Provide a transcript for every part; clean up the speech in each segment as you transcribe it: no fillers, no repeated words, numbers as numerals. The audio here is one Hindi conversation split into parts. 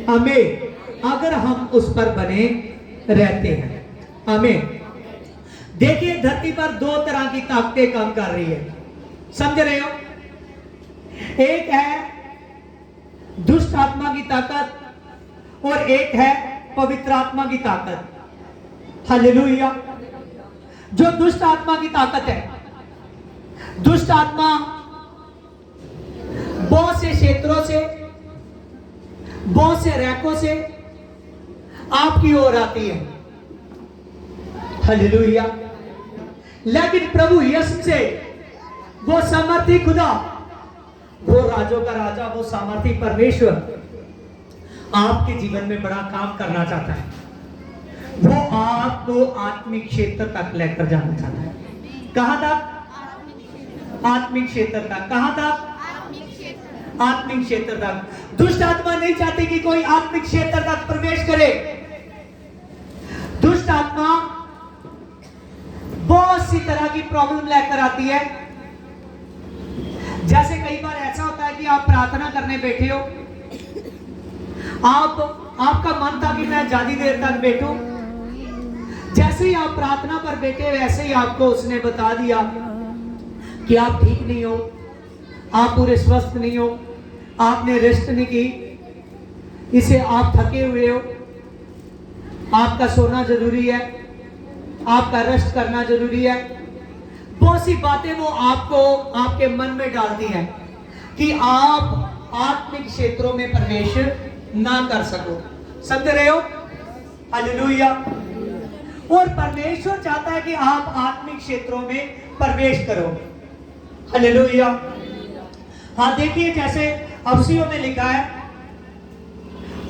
आमीन, अगर हम उस पर बने रहते हैं। आमीन। देखिए धरती पर दो तरह की ताकतें काम कर रही है, समझ रहे हो? एक है दुष्ट आत्मा की ताकत और एक है पवित्र आत्मा की ताकत। हालेलुया। जो दुष्ट आत्मा की ताकत है, दुष्ट आत्मा बहुत से क्षेत्रों से, बहुत से रैकों से आपकी ओर आती है। हालेलुया। लेकिन प्रभु यीशु से वो सामर्थी खुदा, वो राजों का राजा, वो सामर्थी परमेश्वर आपके जीवन में बड़ा काम करना चाहता है। वो आपको आत्मिक क्षेत्र तक लेकर जाना चाहता है। कहां तक? आत्मिक क्षेत्र तक। कहां तक? आत्मिक क्षेत्र तक। दुष्ट आत्मा नहीं चाहती कि कोई आत्मिक क्षेत्र तक प्रवेश करे। दुष्ट आत्मा बहुत सी तरह की प्रॉब्लम लेकर आती है। जैसे कई बार ऐसा होता है कि आप प्रार्थना करने बैठे हो, आपका मन था कि मैं ज्यादा देर तक बैठूं। जैसे ही आप प्रार्थना पर बैठे वैसे ही आपको उसने बता दिया कि आप ठीक नहीं हो, आप पूरे स्वस्थ नहीं हो, आपने रेस्ट नहीं की, इसे आप थके हुए हो, आपका सोना जरूरी है, आपका रेस्ट करना जरूरी है। बहुत सी बातें वो आपको आपके मन में डालती हैं कि आप आत्मिक क्षेत्रों में प्रवेश ना कर सको। समझ रहे हो? हालेलुया। और परमेश्वर चाहता है कि आप आत्मिक क्षेत्रों में प्रवेश करो। हालेलुया। हाँ देखिए, जैसे अफसियों में लिखा है,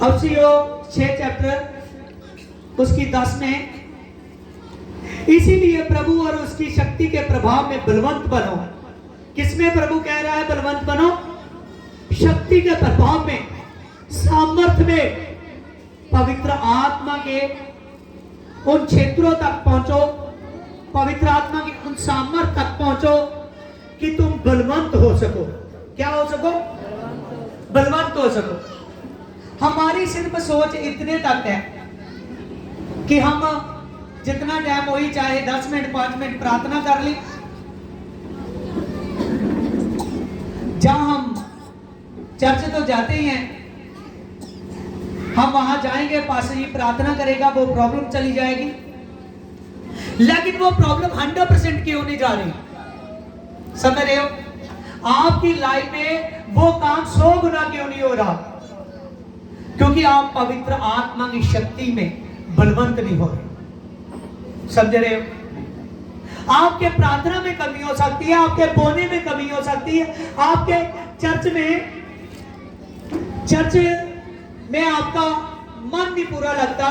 अफसियों 6 चैप्टर उसकी 10 में, इसीलिए प्रभु और उसकी शक्ति के प्रभाव में बलवंत बनो। किसमें प्रभु कह रहा है बलवंत बनो? शक्ति के प्रभाव में, सामर्थ्य में। पवित्र आत्मा के उन क्षेत्रों तक पहुंचो, पवित्र आत्मा की उन सामर्थ्य तक पहुंचो कि तुम बलवंत हो सको। क्या हो सको? बलवंत हो सको। हमारी सिर्फ सोच इतने तक है कि हम जितना टाइम वही, चाहे 10 मिनट 5 मिनट प्रार्थना कर ली। जहां हम चर्च तो जाते ही हैं, हम वहां जाएंगे, पास ही प्रार्थना करेगा, वो प्रॉब्लम चली जाएगी। लेकिन वो प्रॉब्लम 100% क्यों नहीं जा रही? समझ रहे हो? आपकी लाइफ में वो काम 100 गुना क्यों नहीं हो रहा? क्योंकि आप पवित्र आत्मा की शक्ति में बलवंत नहीं हो रहे। समझ रहे हो? आपके प्रार्थना में कमी हो सकती है, आपके बोने में कमी हो सकती है, आपके चर्च में आपका मन नहीं पूरा लगता,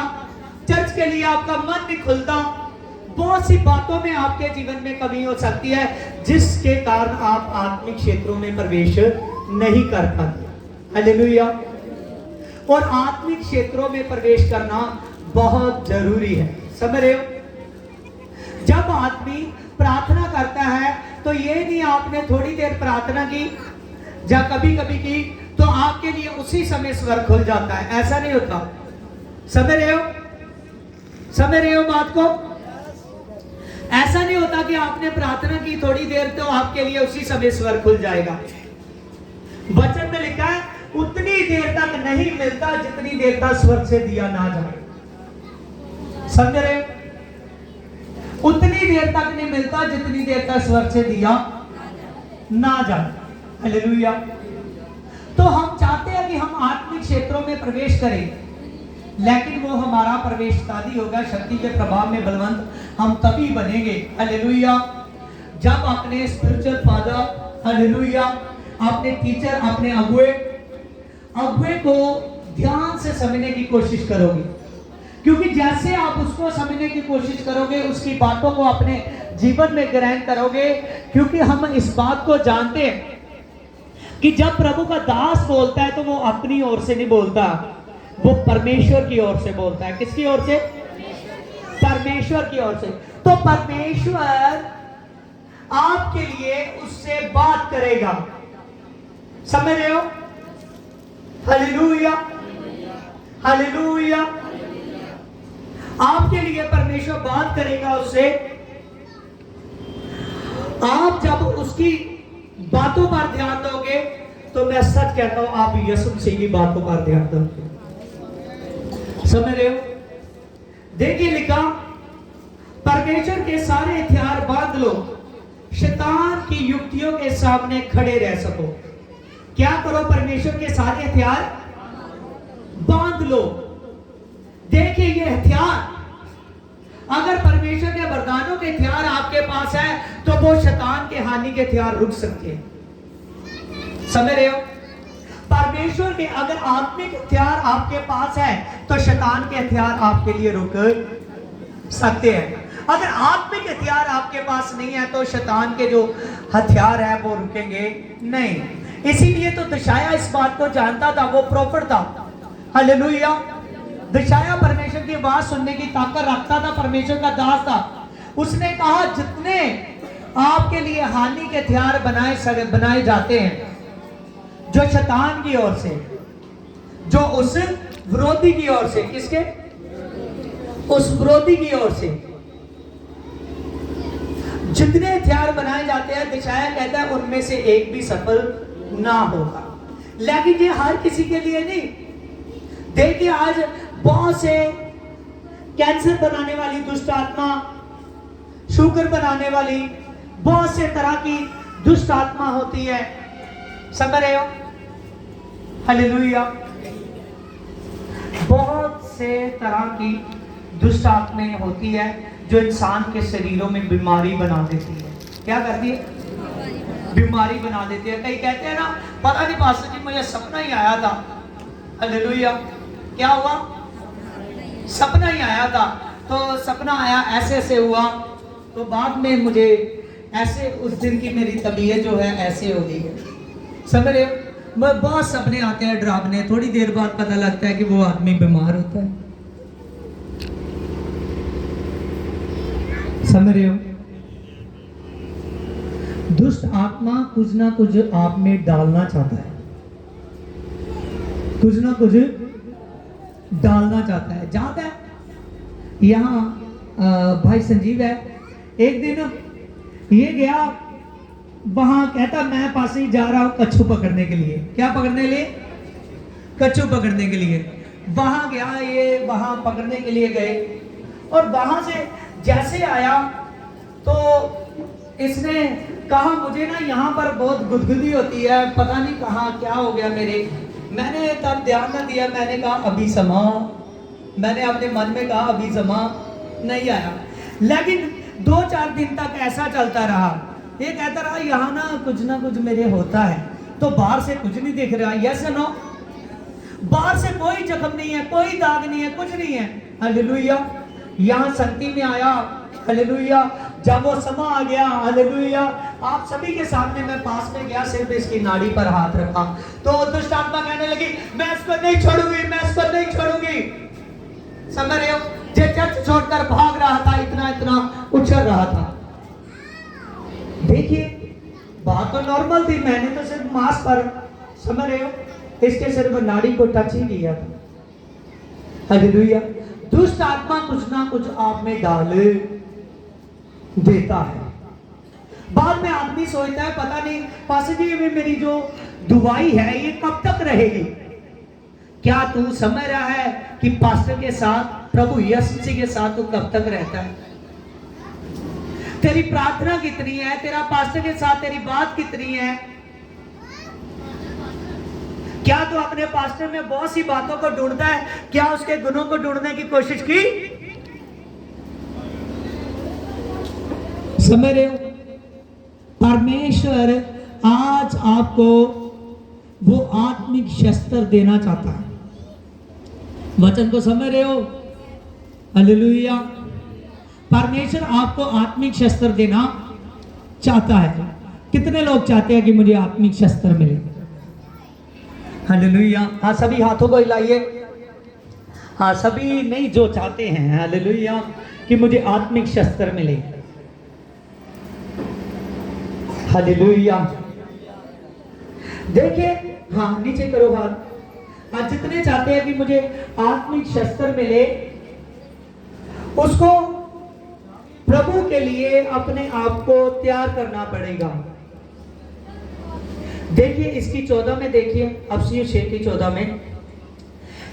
चर्च के लिए आपका मन नहीं खुलता। बहुत सी बातों में आपके जीवन में कमी हो सकती है, जिसके कारण आप आत्मिक क्षेत्रों में प्रवेश नहीं कर पाते। हालेलुया। और आत्मिक क्षेत्रों में प्रवेश करना बहुत जरूरी है। समझ रहे हो? जब आदमी प्रार्थना करता है तो ये नहीं आपने थोड़ी देर प्रार्थना की या कभी कभी की तो आपके लिए उसी समय स्वर्ग खुल जाता है। ऐसा नहीं होता। समझ रहे हो? समझ रहे हो बात को? ऐसा नहीं होता कि आपने प्रार्थना की थोड़ी देर तो आपके लिए उसी समय स्वर्ग खुल जाएगा। वचन में लिखा है उतनी देर तक नहीं मिलता जितनी देर तक स्वर्ग से दिया ना जाए। समझ रहे हो? उतनी देर तक नहीं मिलता जितनी देर तक स्वर्ग से दिया ना जाए। हालेलुया। तो हम चाहते हैं कि हम आत्मिक क्षेत्रों में प्रवेश करें, लेकिन वो हमारा प्रवेश तभी होगा, शक्ति के प्रभाव में बलवंत हम तभी बनेंगे। हालेलुया। जब अपने स्पिरिचुअल फादर, हालेलुया, अपने टीचर, अपने अगुए को ध्यान से समझने की कोशिश करोगे, क्योंकि जैसे आप उसको समझने की कोशिश करोगे, उसकी बातों को अपने जीवन में ग्रहण करोगे। क्योंकि हम इस बात को जानते हैं कि जब प्रभु का दास बोलता है तो वो अपनी ओर से नहीं बोलता, वो परमेश्वर की ओर से बोलता है। किसकी ओर से? परमेश्वर की ओर से। तो परमेश्वर आपके लिए उससे बात करेगा। समझ रहे हो? हालेलुया। हालेलुया। आपके लिए परमेश्वर बात करेगा उससे। आप जब उसकी बातों पर ध्यान दोगे तो मैं सच कहता हूं आप यीशु मसीह की बातों पर ध्यान दोगे। समझ रहे हो? देखिए लिखा, परमेश्वर के सारे हथियार बांध लो, शैतान की युक्तियों के सामने खड़े रह सको। क्या करो? परमेश्वर के सारे हथियार बांध लो। देखिए ये हथियार, अगर परमेश्वर के वरदानों के हथियार आपके पास है तो वो शैतान के हानि के हथियार रुक सकते हैं। समझ रहे हो? परमेश्वर के अगर आत्मिक हथियार आपके पास है तो शैतान के हथियार आपके लिए रुक सकते हैं। अगर आत्मिक हथियार आपके पास नहीं है तो शैतान के जो हथियार है वो रुकेंगे नहीं। इसीलिए तो दशाया इस बात को जानता था, वो प्रॉफिट था। हालेलुया। दशाया परमेश्वर की आवाज सुनने की ताकत रखता था, परमेश्वर का दास था। उसने कहा जितने आपके लिए हानि के हथियार बनाए जाते हैं, जो शैतान की ओर से, जो उस विरोधी की ओर से, किसके? उस विरोधी की ओर से जितने हथियार बनाए जाते हैं, दशाया कहता है उनमें से एक भी सफल ना होगा। लेकिन ये हर किसी के लिए नहीं। देखिए आज बहुत से कैंसर बनाने वाली दुष्ट आत्मा, शुगर बनाने वाली बहुत से तरह की दुष्ट आत्मा होती है। समझ रहे हो? हालेलुया। बहुत से तरह की दुष्ट आत्माएं होती है जो इंसान के शरीरों में बीमारी बना देती है। क्या करती है? बीमारी बना देती है। कई कहते हैं ना, पता नहीं पास्टर जी मुझे सपना ही आया था। हालेलुया। क्या हुआ? सपना ही आया था। तो सपना आया, ऐसे ऐसे हुआ, तो बाद में मुझे ऐसे उस दिन की मेरी तबीयत जो है ऐसे हो गई है। समझ रहे हो? बहुत सपने आते हैं डरावने, थोड़ी देर बाद पता लगता है कि वो आदमी बीमार होता है। समझ रहे हो? दुष्ट आत्मा कुछ ना कुछ आप में डालना चाहता है, कुछ ना कुछ डालना चाहता है। जानता है, यहाँ भाई संजीव है, एक दिन ये गया वहां, कहता मैं पास ही जा रहा हूं कच्छू पकड़ने के लिए। क्या पकड़ने के लिए? कच्छू पकड़ने के लिए। वहां गया, ये वहां पकड़ने के लिए गए, और वहां से जैसे आया तो इसने कहा मुझे ना यहाँ पर बहुत गुदगुदी होती है, पता नहीं कहाँ क्या हो गया मेरे। मैंने तब ध्यान न दिया, मैंने कहा अभी समा, मैंने अपने मन में कहा अभी समा नहीं आया। लेकिन 2-4 दिन तक ऐसा चलता रहा। ये कहता रहा यहाँ ना कुछ मेरे होता है, तो बाहर से कुछ नहीं दिख रहा। Yes no? बाहर से कोई जख्म नहीं है, कोई दाग नहीं है, कुछ नहीं है। हालेलुया। यहाँ संगति में आया, हालेलुया, जब वो समा आ गया, हालेलुया, आप सभी के सामने मैं पास में गया, सिर्फ इसकी नाड़ी पर हाथ रखा, तो दुष्ट आत्मा कहने लगी मैं इसको नहीं छोड़ूंगी, मैं इसको नहीं छोड़ूंगी। समझ रहे हो? जो चर्च छोड़कर भाग रहा था, इतना उछल रहा था। देखिए बात तो नॉर्मल थी, मैंने तो सिर्फ मांस पर, समझ रहे हो, इसके सिर्फ नाड़ी को टच ही किया था। हालेलुया। दुष्ट आत्मा कुछ ना कुछ आप में डाल देता है। बाद में आदमी सोचता है पता नहीं पास्टर जी में मेरी जो दुआई है ये कब तक रहेगी। क्या तू समझ रहा है कि पास्टर के साथ, प्रभु यीशु मसीह के साथ तू कब तक रहता है? तेरी प्रार्थना कितनी है? तेरा पास्टर के साथ तेरी बात कितनी है? क्या तू अपने पास्टर में बहुत सी बातों को ढूंढता है? क्या उसके गुणों को ढूंढने की कोशिश की? समझ रहे हो? परमेश्वर आज आपको वो आत्मिक शस्त्र देना चाहता है। वचन को समझ रहे हो? हालेलुया। परमेश्वर आपको आत्मिक शस्त्र देना चाहता है। कितने लोग चाहते हैं कि मुझे आत्मिक शस्त्र मिले? हालेलुया। हाँ, सभी हाथों को हिलाइए। हाँ, सभी नहीं जो चाहते हैं, हालेलुया, कि मुझे आत्मिक शस्त्र मिले। हालेलुया। देखिए, हाँ, नीचे करो हाथ। आज जितने चाहते हैं कि मुझे आत्मिक शस्त्र मिले, उसको प्रभु के लिए अपने आप को तैयार करना पड़ेगा। देखिए इसकी 14 में, देखिए अफसियों 6 की 14 में,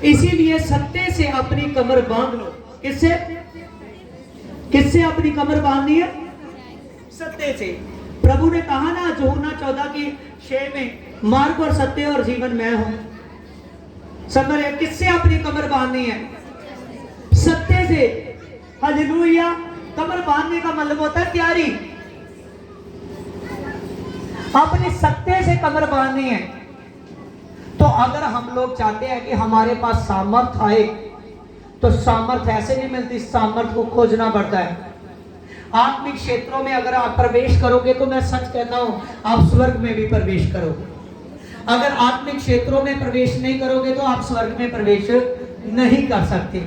इसीलिए सत्य से अपनी कमर बांध लो। किससे? किससे अपनी कमर बांधनी है? सत्य से। प्रभु ने कहा ना यूहन्ना 14 की 6 में, मार्ग और सत्य और जीवन मैं हूं। समझ रहे? किससे अपनी कमर बांधनी है? सत्य से। हालेलुया। कमर बांधने का मतलब होता है तैयारी। अपने सत्य से कमर बांधनी है। तो अगर हम लोग चाहते हैं कि हमारे पास सामर्थ आए, तो सामर्थ ऐसे नहीं मिलती, सामर्थ को खोजना पड़ता है। आत्मिक क्षेत्रों में अगर आप प्रवेश करोगे तो मैं सच कहता हूं आप स्वर्ग में भी प्रवेश करोगे। अगर आत्मिक क्षेत्रों में प्रवेश नहीं करोगे तो आप स्वर्ग में प्रवेश नहीं कर सकते।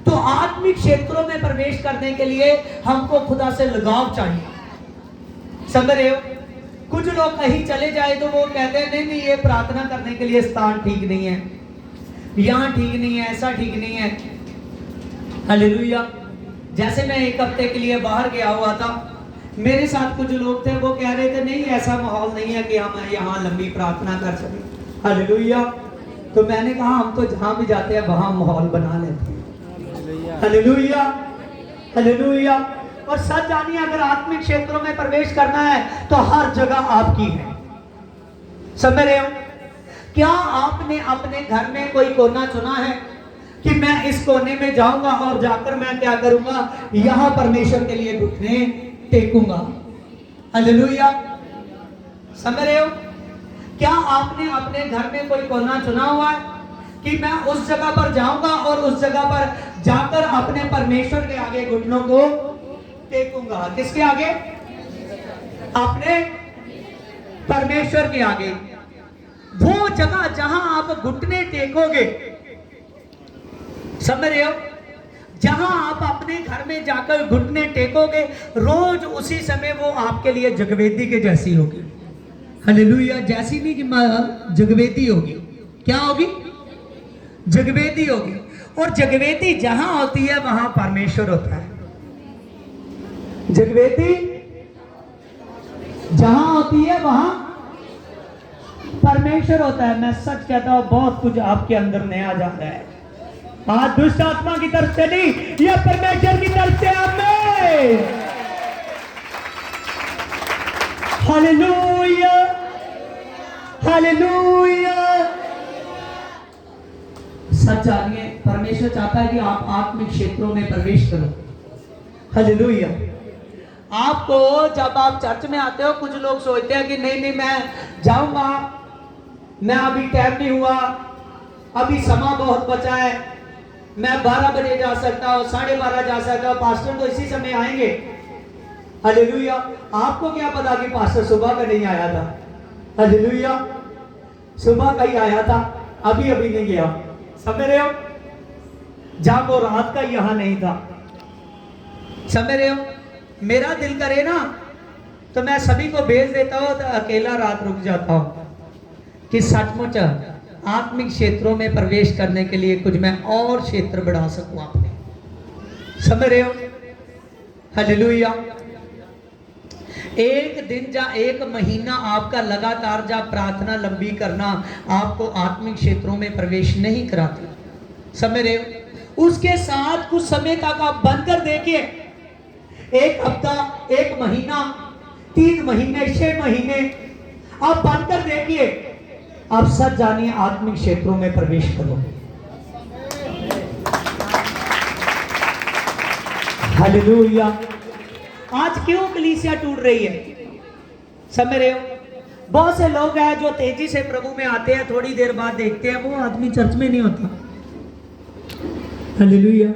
तो आत्मिक क्षेत्रों में प्रवेश करने के लिए हमको खुदा से लगाव चाहिए। समझ रहे हो? कुछ लोग कहीं चले जाए तो वो कहते हैं नहीं नहीं ये प्रार्थना करने के लिए स्थान ठीक नहीं है, यहाँ ठीक नहीं है, ऐसा ठीक नहीं है। हालेलुया। जैसे मैं एक हफ्ते के लिए बाहर गया हुआ था, मेरे साथ कुछ लोग थे, वो कह रहे थे नहीं ऐसा माहौल नहीं है कि हम यहाँ लंबी प्रार्थना कर सकें। हालेलुया। तो मैंने कहा हम तो जहाँ भी जाते हैं वहाँ माहौल बना लेते हैं। Hallelujah, hallelujah. और सच जानिए अगर आत्मिक क्षेत्रों में प्रवेश करना है तो हर जगह आपकी है। समझ रहे हो? क्या आपने अपने घर में कोई कोना चुना है कि मैं इस कोने में जाऊंगा और जाकर मैं क्या करूंगा? यहां परमेश्वर के लिए घुटने टेकूंगा। हालेलुया। समझ रहे हो? क्या आपने अपने घर में कोई कोना चुना हुआ है कि मैं उस जगह पर जाऊंगा और उस जगह पर जाकर अपने परमेश्वर के आगे घुटनों को टेकूंगा? किसके आगे? अपने परमेश्वर के आगे। वो जगह जहां आप घुटने टेकोगे, समझ रहे हो? जहां आप अपने घर में जाकर घुटने टेकोगे, रोज उसी समय वो आपके लिए जगवेदी के जैसी होगी। हालेलुया। जैसी नहीं कि जगवेदी होगी। क्या होगी? जगवेदी होगी। और जगवेदी जहां होती है वहां परमेश्वर होता है। जगवेदी जहां होती है वहां परमेश्वर होता है। मैं सच कहता हूं बहुत कुछ आपके अंदर नया जाता है। आज दुष्ट आत्मा की तरफ से नहीं, यह परमेश्वर की तरफ से। आमीन। Hallelujah, hallelujah. सच जानिए परमेश्वर चाहता है कि आप आत्मिक क्षेत्रों में प्रवेश करो। हालेलुया। आपको जब आप चर्च में आते हो, कुछ लोग सोचते हैं कि नहीं नहीं मैं जाऊंगा, मैं अभी टाइम नहीं हुआ, अभी समय बहुत बचा है, मैं 12 बजे जा सकता हूँ, 12:30 जा सकता हूँ, पास्टर तो इसी समय आएंगे। हालेलुया। आपको क्या पता कि पास्टर सुबह का नहीं आया था? हालेलुया। सुबह का ही आया था, अभी अभी नहीं गया। समझ रहे हो? जब वो रात का यहाँ नहीं था। समझ रहे हो? मेरा दिल करे ना तो मैं सभी को भेज देता हूं, तो अकेला रात रुक जाता हूं कि सचमुच आत्मिक क्षेत्रों में प्रवेश करने के लिए कुछ मैं और क्षेत्र बढ़ा सकूं आपने। समझ रहे हो? हालेलुया। एक दिन या एक महीना आपका लगातार जा प्रार्थना लंबी करना आपको आत्मिक क्षेत्रों में प्रवेश नहीं कराती। समझ रहे हो? उसके साथ कुछ समय तक आप बनकर देखिए, 1 हफ्ता, 1 महीना, 3 महीने, 6 महीने आप बनकर देखिए, आप सच जानिए आत्मिक क्षेत्रों में प्रवेश करो। हालेलुया। आज क्यों कलीसिया टूट रही है? समझ रहे हो? बहुत से लोग हैं जो तेजी से प्रभु में आते हैं, थोड़ी देर बाद देखते हैं वो आदमी चर्च में नहीं होता। हालेलुया।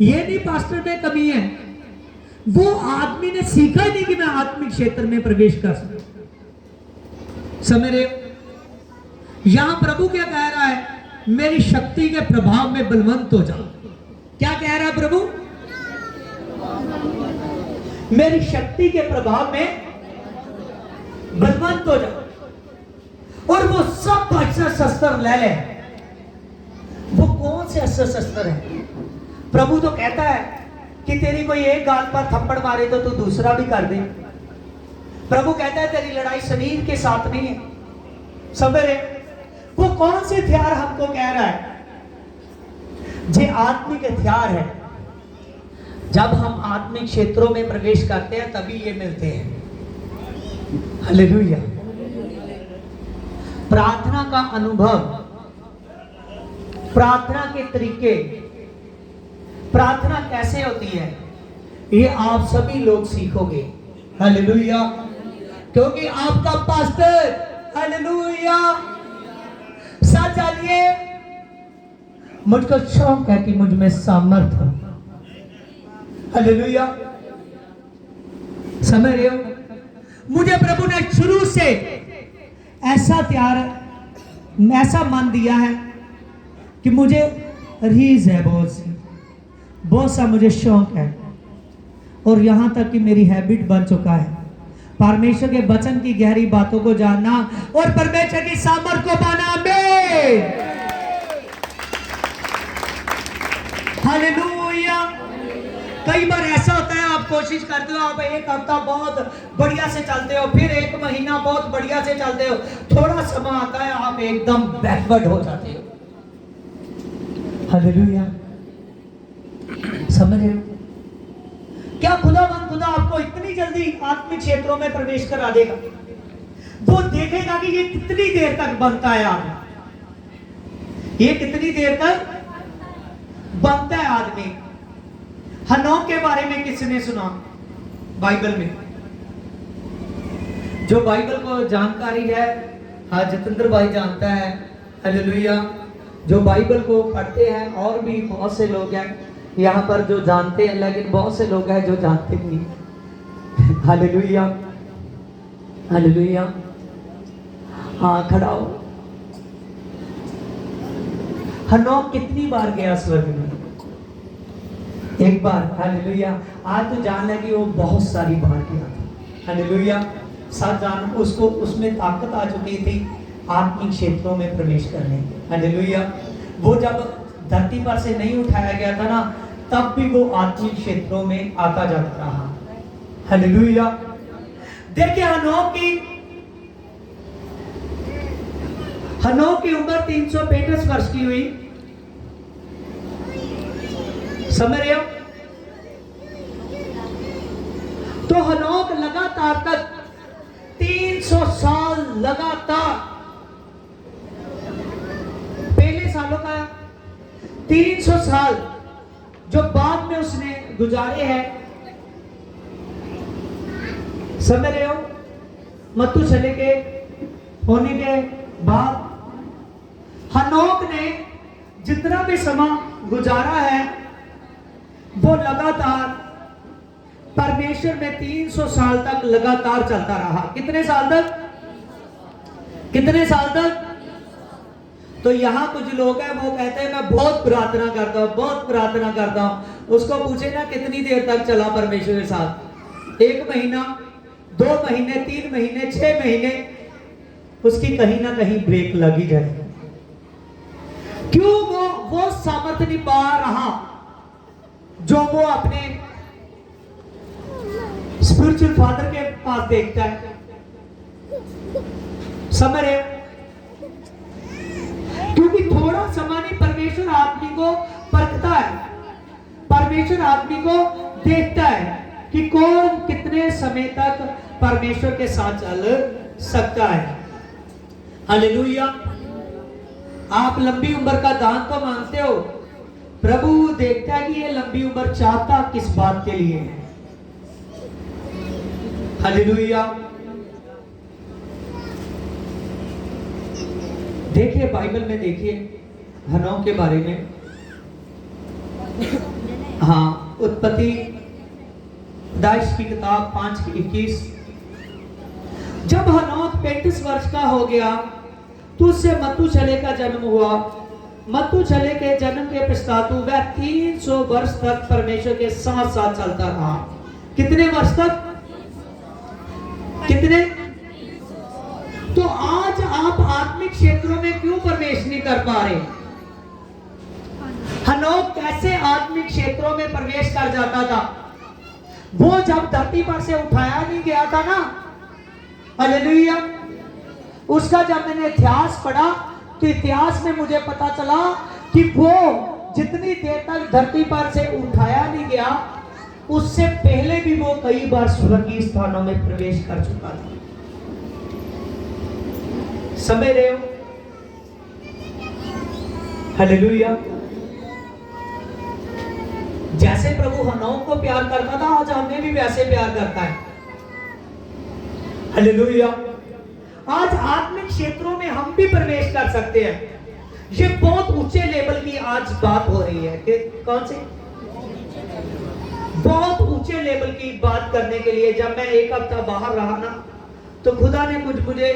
ये नहीं पास्टर में कमी है, वो आदमी ने सीखा ही नहीं कि मैं आत्मिक क्षेत्र में प्रवेश कर सकूं। समझ रहे हो? यहां प्रभु क्या कह रहा है? मेरी शक्ति के प्रभाव में बलवंत हो जाओ। क्या कह रहा है प्रभु? मेरी शक्ति के प्रभाव में बलवंत हो जाओ। और वो सब शस्त्र ले ले। कौन से अस्त्र शस्त्र है? प्रभु तो कहता है कि तेरी कोई एक गाल पर थप्पड़ मारे तो तू दूसरा भी कर दे। प्रभु कहता है तेरी लड़ाई शरीर के साथ नहीं है। समझ रहे? वो कौन से हथियार हमको कह रहा है? जे आत्मिक हथियार है। जब हम आत्मिक क्षेत्रों में प्रवेश करते हैं तभी ये मिलते हैं। हालेलुया। प्रार्थना का अनुभव, प्रार्थना के तरीके, प्रार्थना कैसे होती है, ये आप सभी लोग सीखोगे। हालेलुया। क्योंकि आपका पास्टर, हालेलुया, साथ जानिए, मुझको शौक है कि मुझ में सामर्थ हो। हालेलुया। समझ रहे हो? मुझे प्रभु ने शुरू से ऐसा मन दिया है कि मुझे रीझ है, बहुत सा मुझे शौक है, और यहां तक कि मेरी हैबिट बन चुका है परमेश्वर के वचन की गहरी बातों को जानना और परमेश्वर की सामर्थ को पाना। आमीन। हालेलुया। कई बार ऐसा होता है, आप कोशिश करते हो, आप एक हफ्ता बहुत बढ़िया से चलते हो, फिर एक महीना बहुत बढ़िया से चलते हो, थोड़ा समय आता है आप एकदम बैकवर्ड हो जाते हो। हालेलुया। समझ रहे हो? क्या खुदा आपको इतनी जल्दी आत्मिक क्षेत्रों में प्रवेश करा देगा? वो देखेगा कि ये कितनी देर तक बनता है आदमी, ये कितनी देर तक बनता है आदमी। हनोक के बारे में किसने सुना बाइबल में? जो बाइबल को जानकारी है, हाँ, जतेंद्र भाई जानता है। हालेलुया। जो बाइबल को पढ़ते हैं, और भी बहुत से लोग हैं यहाँ पर जो जानते हैं, लेकिन बहुत से लोग हैं जो जानते नहीं। हालेलुया। हालेलुया। हाँ, खड़ा हो। हनोक कितनी बार गया स्वर्ग में? एक बार। हालेलुया। आज तो जान है कि वो बहुत सारी बार गया था। हालेलुया। साथ जान, उसको उसमें ताकत आ चुकी थी आत्मिक क्षेत्रों में प्रवेश करने की। हालेलुया। वो जब धरती पर से नहीं उठाया गया था ना, तब भी वो आत्मिक क्षेत्रों में आता जाता रहा। हालेलुया। देखिए, हनोक की उम्र 365 वर्ष की हुई। समझ रहे हो? तो हनोक लगातार तक 300 साल लगातार, पहले सालों का 300 साल जो बाद में उसने गुजारे हैं। समझ रहे हो? मथुशेलह के होने के बाद हनोक ने जितना भी समय गुजारा है, वो लगातार परमेश्वर में 300 साल तक लगातार चलता रहा। कितने साल तक? कितने साल तक? तो यहाँ कुछ लोग हैं, वो कहते हैं मैं बहुत प्रार्थना करता हूँ, बहुत प्रार्थना करता हूँ। उसको पूछे ना कितनी देर तक चला परमेश्वर के साथ? 1 महीना, 2 महीने, 3 महीने, 6 महीने, उसकी कहीं ना कहीं ब्रेक लगी जाए। क्यों? वो सामर्थ्य नहीं पा रहा जो वो अपने स्पिरिचुअल फादर के पास देखता है। समझ रहे? क्योंकि थोड़ा समय नहीं, परमेश्वर आदमी को परखता है, परमेश्वर आदमी को देखता है कि कौन कितने समय तक परमेश्वर के साथ चल सकता है। हालेलुया। आप लंबी उम्र का दान तो मांगते हो, प्रभु देखता है कि ये लंबी उम्र चाहता किस बात के लिए है। हालेलुया। देखिए, बाइबल में देखिए हनोक के बारे में। हाँ, उत्पत्ति दाइश की किताब 5:21। जब हनोक 35 वर्ष का हो गया तो उससे मथुशेलह का जन्म हुआ। मथुशेलह के जन्म के पश्चात वह 300 वर्ष तक परमेश्वर के साथ साथ चलता रहा। कितने वर्ष तक? कितने? तो आज आप आत्मिक क्षेत्रों में क्यों प्रवेश नहीं कर पा रहे? कैसे आत्मिक क्षेत्रों में प्रवेश कर जाता था। वो जब धरती पर से उठाया नहीं गया था ना, हालेलुया, उसका जब मैंने इतिहास पढ़ा तो इतिहास में मुझे पता चला कि वो जितनी देर तक धरती पर से उठाया नहीं गया, उससे पहले भी वो कई बार स्वर्गीय स्थानों में प्रवेश कर चुका था। समझ रहे हो? हालेलुया। जैसे प्रभु हनोक को प्यार करता था, आज हमें भी वैसे प्यार करता है। हालेलुया। आज आत्मिक क्षेत्रों में हम भी प्रवेश कर सकते हैं। ये बहुत ऊंचे लेवल की आज बात हो रही है कि कौन सी बहुत ऊंचे लेवल की बात करने के लिए जब मैं एक हफ्ता बाहर रहा ना, तो खुदा ने कुछ मुझे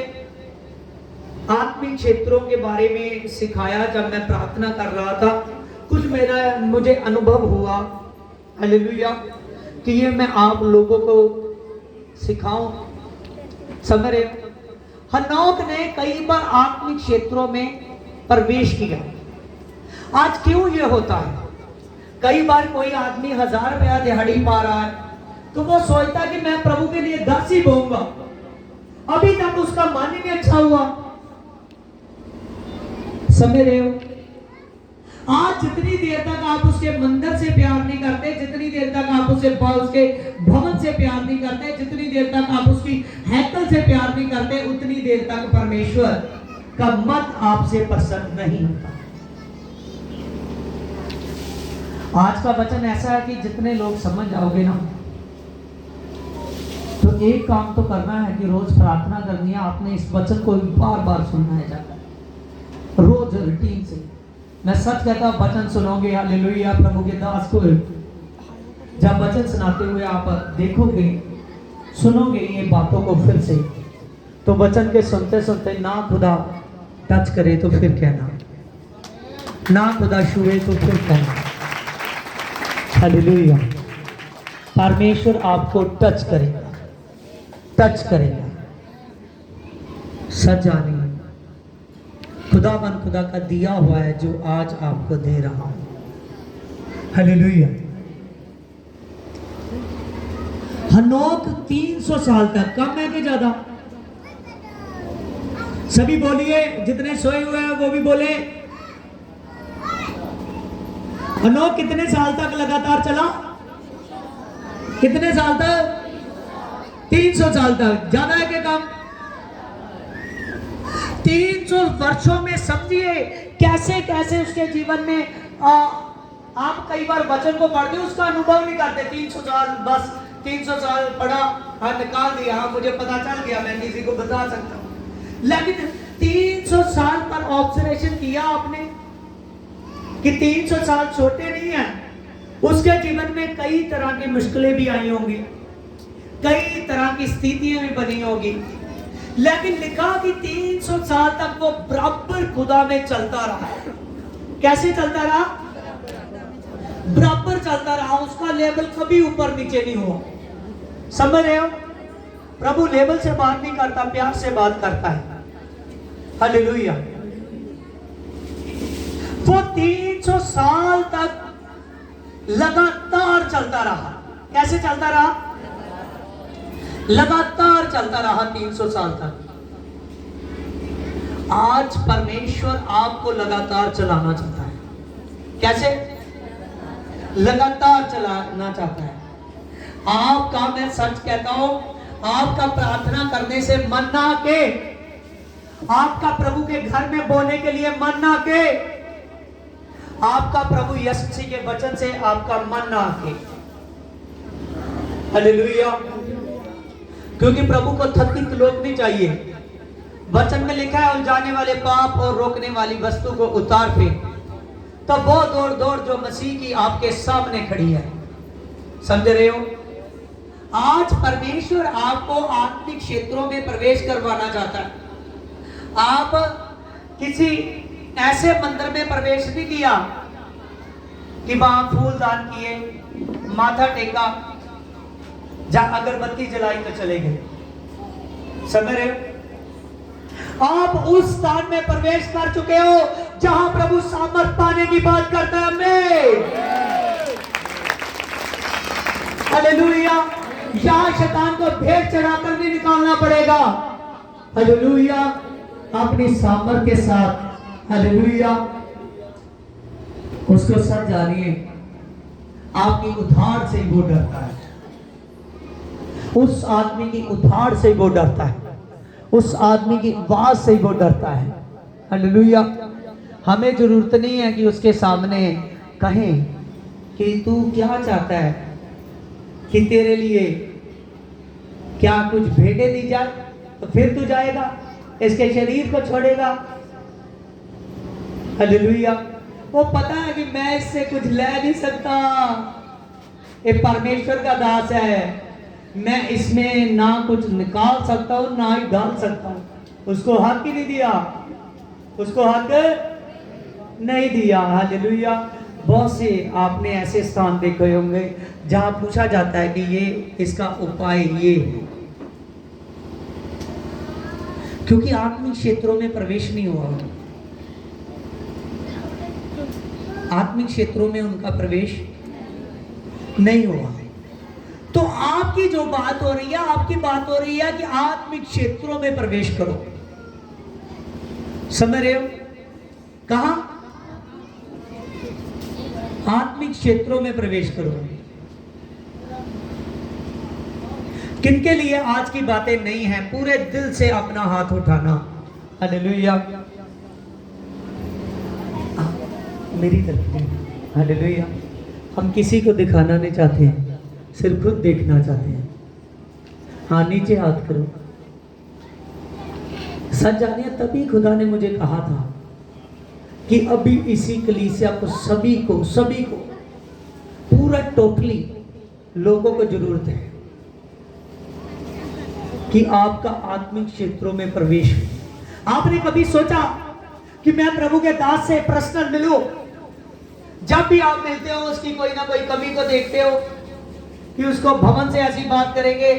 आत्मिक क्षेत्रों के बारे में सिखाया। जब मैं प्रार्थना कर रहा था, कुछ मुझे अनुभव हुआ, हालेलुया, कि ये मैं आप लोगों को सिखाऊं। समझ रहे? हनोक ने कई बार आत्मिक क्षेत्रों में प्रवेश किया। आज क्यों ये होता है? कई बार कोई आदमी 1000 रुपया दिहाड़ी पा रहा है, तो वो सोचता कि मैं प्रभु के लिए 10 ही दूंगा। अभी तक उसका मन ही नहीं अच्छा हुआ। समझ रहे हो? आज जितनी देर तक आप उसके मंदिर से प्यार नहीं करते, जितनी देर तक आप उसके भवन से प्यार नहीं करते, जितनी देर तक आप उसकी हैकल से प्यार नहीं करते, उतनी देर तक परमेश्वर का मन आपसे प्रसन्न नहीं होता। आज का वचन ऐसा है कि जितने लोग समझ जाओगे ना, तो एक काम तो करना है कि रोज प्रार्थना करनी है। आपने इस वचन को बार बार सुनना है जाकर, रोज रूटीन से। मैं सच कहता हूं, वचन सुनोगे, हालेलुया, प्रभु के दास को जब वचन सुनाते हुए आप देखोगे, सुनोगे ये बातों को फिर से, तो वचन के सुनते सुनते ना खुदा टच करे तो फिर कहना, ना खुदा छुए तो फिर कहना। हालेलुया। परमेश्वर आपको टच करेगा, टच करेगा। सजानी खुदा का दिया हुआ है जो आज आपको दे रहा हूं। हालेलुया। हनोक 300 साल तक, कम है कि ज्यादा? सभी बोलिए, जितने सोए हुए हैं वो भी बोले। हनोक कितने साल तक लगातार चला? कितने साल तक? 300 साल तक। ज्यादा है कि कम? 300 वर्षों में समझिए कैसे कैसे उसके जीवन में आप कई बार वचन को पढ़ते हो, उसका अनुभव नहीं करते। 300 साल, बस 300 साल पढ़ा, हाँ निकाल दिया, हाँ मुझे पता चल गया, मैं किसी को बता सकता हूं। लेकिन 300 साल पर ऑब्जर्वेशन किया आपने कि 300 साल छोटे नहीं है। उसके जीवन में कई तरह की मुश्किलें भी आई होंगी, कई तरह की स्थितियां भी बनी होगी, लेकिन लिखा कि 300 साल तक वो बराबर खुदा में चलता रहा। कैसे चलता रहा? बराबर चलता रहा। उसका लेवल कभी ऊपर नीचे नहीं हुआ। समझ रहे हो? प्रभु लेवल से बात नहीं करता, प्यार से बात करता है। हालेलुया। वो 300 साल तक लगातार चलता रहा। कैसे चलता रहा? लगातार चलता रहा 300 साल तक। आज परमेश्वर आपको लगातार चलाना चाहता है। कैसे? लगातार चलाना चाहता है आपका। मैं सच कहता हूं, आपका प्रार्थना करने से मन ना के, आपका प्रभु के घर में बोलने के लिए मन ना के, आपका प्रभु यीशु मसीह के वचन से आपका मन ना के। हालेलुया। क्योंकि प्रभु को थकित लोग नहीं चाहिए। वचन में लिखा है, उलझाने वाले पाप और रोकने वाली वस्तु को उतार फेंक। तो वो दौड़ दौड़ जो मसीह की आपके सामने खड़ी है। समझ रहे हो? आज परमेश्वर आपको आत्मिक क्षेत्रों में प्रवेश करवाना चाहता है। आप किसी ऐसे मंदिर में प्रवेश नहीं किया कि वहां फूल दान किए, माथा टेका, जहां अगरबत्ती जलाई तो चले गए। समझ रहे हो? आप उस स्थान में प्रवेश कर चुके हो जहां प्रभु सामर्थ पाने की बात करता है। हमें हालेलुया। यहाँ शैतान को भेंट चढ़ाकर भी निकालना पड़ेगा। हालेलुया। अपनी सामर्थ के साथ हालेलुया उसको सच जानिए। आपकी उधार से वो डरता है, उस आदमी की उधार से वो डरता है, उस आदमी की आवाज से वो डरता है। हालेलुया। हमें जरूरत नहीं है कि उसके सामने कहें कि तू क्या चाहता है, कि तेरे लिए क्या कुछ भेंटे दी जाए, तो फिर तू जाएगा, इसके शरीर को छोड़ेगा। हालेलुया। वो पता है कि मैं इससे कुछ ले नहीं सकता, ये परमेश्वर का दास है, मैं इसमें ना कुछ निकाल सकता हूं ना ही डाल सकता हूं। उसको हक ही नहीं दिया, उसको हक नहीं दिया। हालेलुया। बहुत से आपने ऐसे स्थान देखे होंगे जहां पूछा जाता है कि ये इसका उपाय ये है, क्योंकि आत्मिक क्षेत्रों में प्रवेश नहीं हुआ, आत्मिक क्षेत्रों में उनका प्रवेश नहीं हुआ। तो आपकी जो बात हो रही है, आपकी बात हो रही है कि आत्मिक क्षेत्रों में प्रवेश करो। समझ रहे हो? कहां? आत्मिक क्षेत्रों में प्रवेश करो। किनके लिए आज की बातें नहीं है? पूरे दिल से अपना हाथ उठाना। हालेलुया। मेरी तरफ हालेलुया। हम किसी को दिखाना नहीं चाहते हैं, सिर्फ खुद देखना चाहते हैं। हाँ, नीचे हाथ करो। सच जानिए, तभी खुदा ने मुझे कहा था कि अभी इसी कलीसिया को सभी को पूरा टोटली लोगों को जरूरत है कि आपका आत्मिक क्षेत्रों में प्रवेश हो। आपने कभी सोचा कि मैं प्रभु के दास से पर्सनल मिलूं? जब भी आप मिलते हो उसकी कोई ना कोई कमी को देखते हो कि उसको भवन से ऐसी बात करेंगे,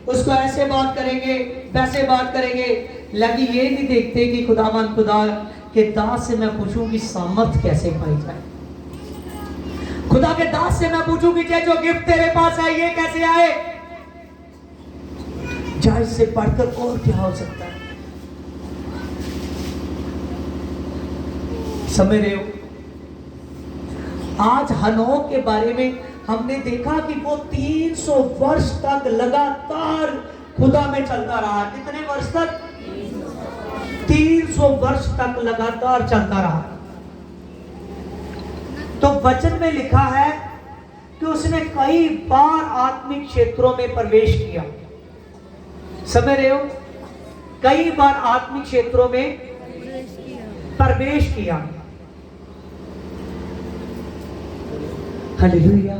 उसको ऐसे बात करेंगे, वैसे बात करेंगे, लेकिन ये नहीं देखते कि खुदावंद खुदा के दास से मैं पूछूं कि सामर्थ कैसे पाई जाए। खुदा के दास से मैं पूछूं कि जो गिफ्ट तेरे पास है ये कैसे आए, क्या इससे बढ़कर और क्या हो सकता है। समझ रहे हो? आज हनोक के बारे में हमने देखा कि वो 300 वर्ष तक लगातार खुदा में चलता रहा। कितने वर्ष तक? 300 वर्ष तक लगातार चलता रहा। तो वचन में लिखा है कि उसने कई बार आत्मिक क्षेत्रों में प्रवेश किया। समझ रहे हो? कई बार आत्मिक क्षेत्रों में प्रवेश किया। हालेलुया।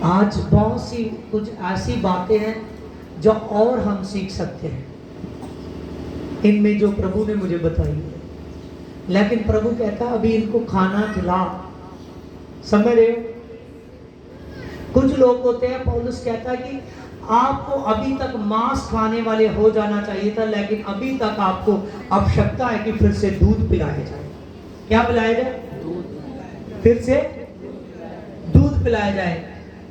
आज बहुत सी कुछ ऐसी बातें हैं जो और हम सीख सकते हैं इनमें जो प्रभु ने मुझे बताई है, लेकिन प्रभु कहता है अभी इनको खाना खिला। समझ रहे हो? कुछ लोग होते हैं, पौलुस कहता है कि आपको अभी तक मांस खाने वाले हो जाना चाहिए था, लेकिन अभी तक आपको आवश्यकता है कि फिर से दूध पिलाया जाए। क्या पिलाया जाए? फिर से दूध पिलाया जाए।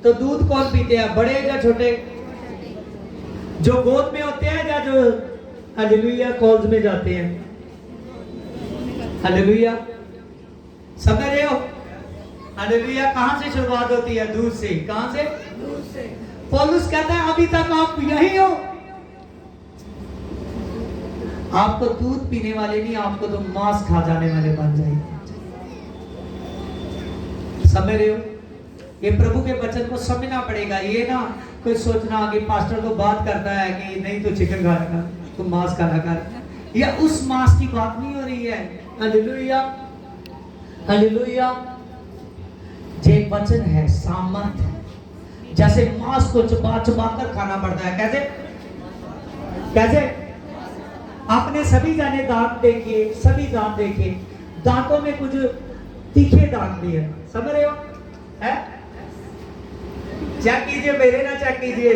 तो दूध कौन पीते हैं? बड़े या छोटे? जो गोद में होते हैं या जो हालेलुया कॉल्स में जाते हैं? हालेलुया। समझ रहे हो? हालेलुया। कहां से शुरुआत होती है? दूध से। कहां से? दूध से। पौलुस कहता है अभी तक आप यही हो। आपको दूध पीने वाले नहीं, आपको तो मांस खा जाने वाले बन जाएंगे। समझ रहे हो? ये प्रभु के वचन को समझना पड़ेगा। ये ना कोई सोचना कि पास्टर तो बात करता है कि नहीं तो चिकन खाना कर, तो मांस खाना कर। या उस मांस की बात नहीं हो रही है। हालेलुया। हालेलुया। ये वचन है, सामर्थ है। जैसे मांस को चबा चबा कर खाना पड़ता है। कैसे? कैसे? आपने सभी जाने दांत देखिए, सभी दांत देखिए, दांतों में कुछ तीखे दांत भी है। समझ रहे हो? है? चेक कीजिए, मेरे ना चेक कीजिए,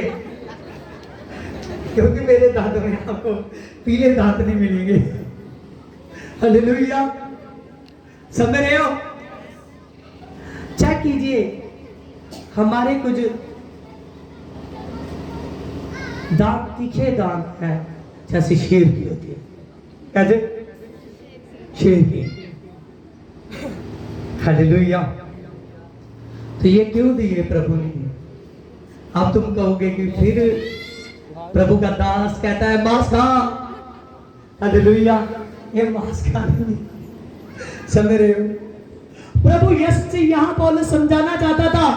क्योंकि मेरे दांतों में आपको पीले दांत नहीं मिलेंगे। हालेलुया। समझ रहे हो? चेक कीजिए, हमारे कुछ दांत तीखे दांत है, जैसे शेर की होती है, कैसे शेर की। हालेलुया। तो ये क्यों दिए प्रभु ने? अब तुम कहोगे कि फिर प्रभु का दास कहता है मांस खा। हालेलुया। ये मांस खा नहीं, समझ रहे हो? प्रभु यीशु से यहाँ पौलुस समझाना चाहता था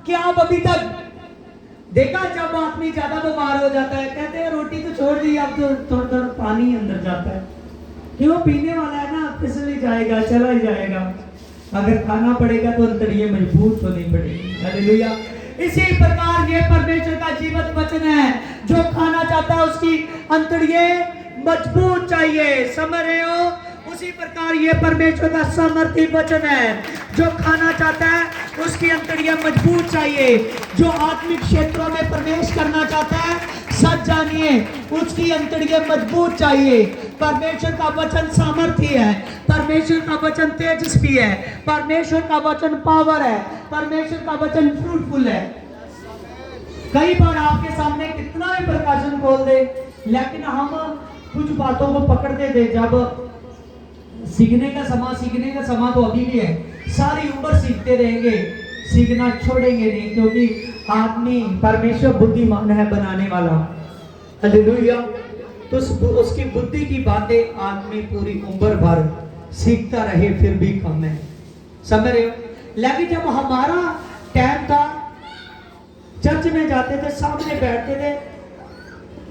कि आप अभी तक देखा, जब आदमी ज्यादा बीमार हो जाता है कहते हैं रोटी तो छोड़ दी, अब तो थोड़ा थोड़ा पानी अंदर जाता है कि वो पीने वाला है ना, फिसल ही जाएगा, चला ही जाएगा। अगर खाना पड़ेगा तो अंतड़िये मजबूत होनी पड़ेगी। हालेलुया। इसी प्रकार ये परमेश्वर का जीवित वचन है, जो खाना चाहता है उसकी अंतड़िये मजबूत चाहिए। समझ रहे हो? उसी प्रकार ये परमेश्वर का सामर्थी वचन है, जो खाना चाहता है उसकी अंतड़ियां मजबूत चाहिए। जो आत्मिक क्षेत्रों में प्रवेश करना चाहता है, सच जानिए उसकी अंतड़ियां मजबूत चाहिए। परमेश्वर का वचन सामर्थी है, परमेश्वर का वचन तेजस्वी है, परमेश्वर का वचन पावर है, परमेश्वर का वचन फ्रूटफुल है। कई बार आपके सामने कितना भी प्रकाशन खोल दे, लेकिन हम कुछ बातों को पकड़ते थे। जब सीखने का समा तो अभी भी है, सारी उम्र सीखते रहेंगे, सीखना छोड़ेंगे नहीं, क्योंकि आदमी परमेश्वर बुद्धिमान है बनाने वाला। हालेलुया। तो उसकी बुद्धि की बातें आदमी पूरी उम्र भर सीखता रहे फिर भी कम है। समझ रहे हो? लेकिन जब हमारा टाइम था, चर्च में जाते थे, सामने बैठते थे,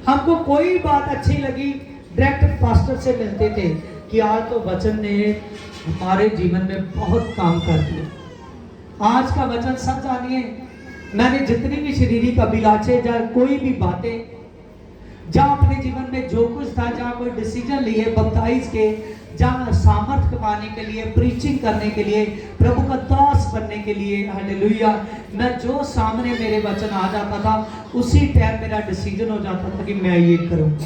हमको कोई बात अच्छी लगी, डायरेक्ट पास्टर से मिलते थे कि आज तो वचन ने हमारे जीवन में बहुत काम कर दिया। आज का वचन सब जानिए, मैंने जितनी भी शारीरिक अभिलाषे या कोई भी बातें, जहाँ अपने जीवन में जो कुछ था, जहाँ कोई डिसीजन लिए बपटाइज के, जहाँ सामर्थ पाने के लिए, प्रीचिंग करने के लिए, प्रभु का दास बनने के लिए, हालेलुया, मैं जो सामने मेरे वचन आ जाता था, उसी टाइम मेरा डिसीजन हो जाता था कि मैं ये करूंगा,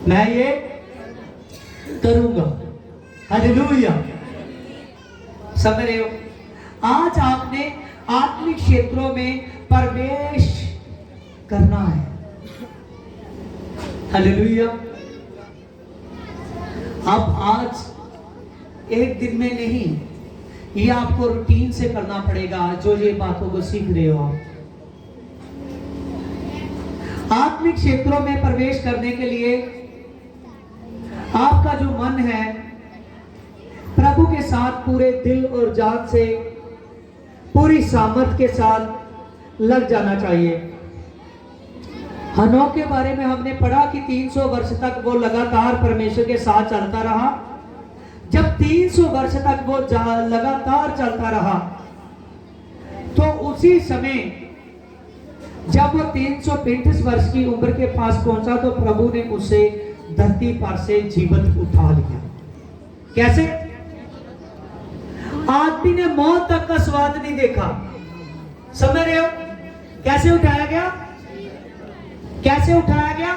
मैं ये करूंगा। हालेलुया। समझ रहे हो? आज आपने आत्मिक क्षेत्रों में प्रवेश करना है। हालेलुया। अब आज एक दिन में नहीं, ये आपको रूटीन से करना पड़ेगा, जो ये बातों को सीख रहे हो आप। आत्मिक क्षेत्रों में प्रवेश करने के लिए आपका जो मन है, प्रभु के साथ पूरे दिल और जान से, पूरी सामर्थ के साथ लग जाना चाहिए। हनोक के बारे में हमने पढ़ा कि 300 वर्ष तक वो लगातार परमेश्वर के साथ चलता रहा। जब 300 वर्ष तक वो लगातार चलता रहा, तो उसी समय जब वो 335 वर्ष की उम्र के पास पहुंचा, तो प्रभु ने उसे धरती पर से जीवित उठा लिया। कैसे? आदमी ने मौत तक का स्वाद नहीं देखा। समझ रहे हो? कैसे उठाया गया? कैसे उठाया गया?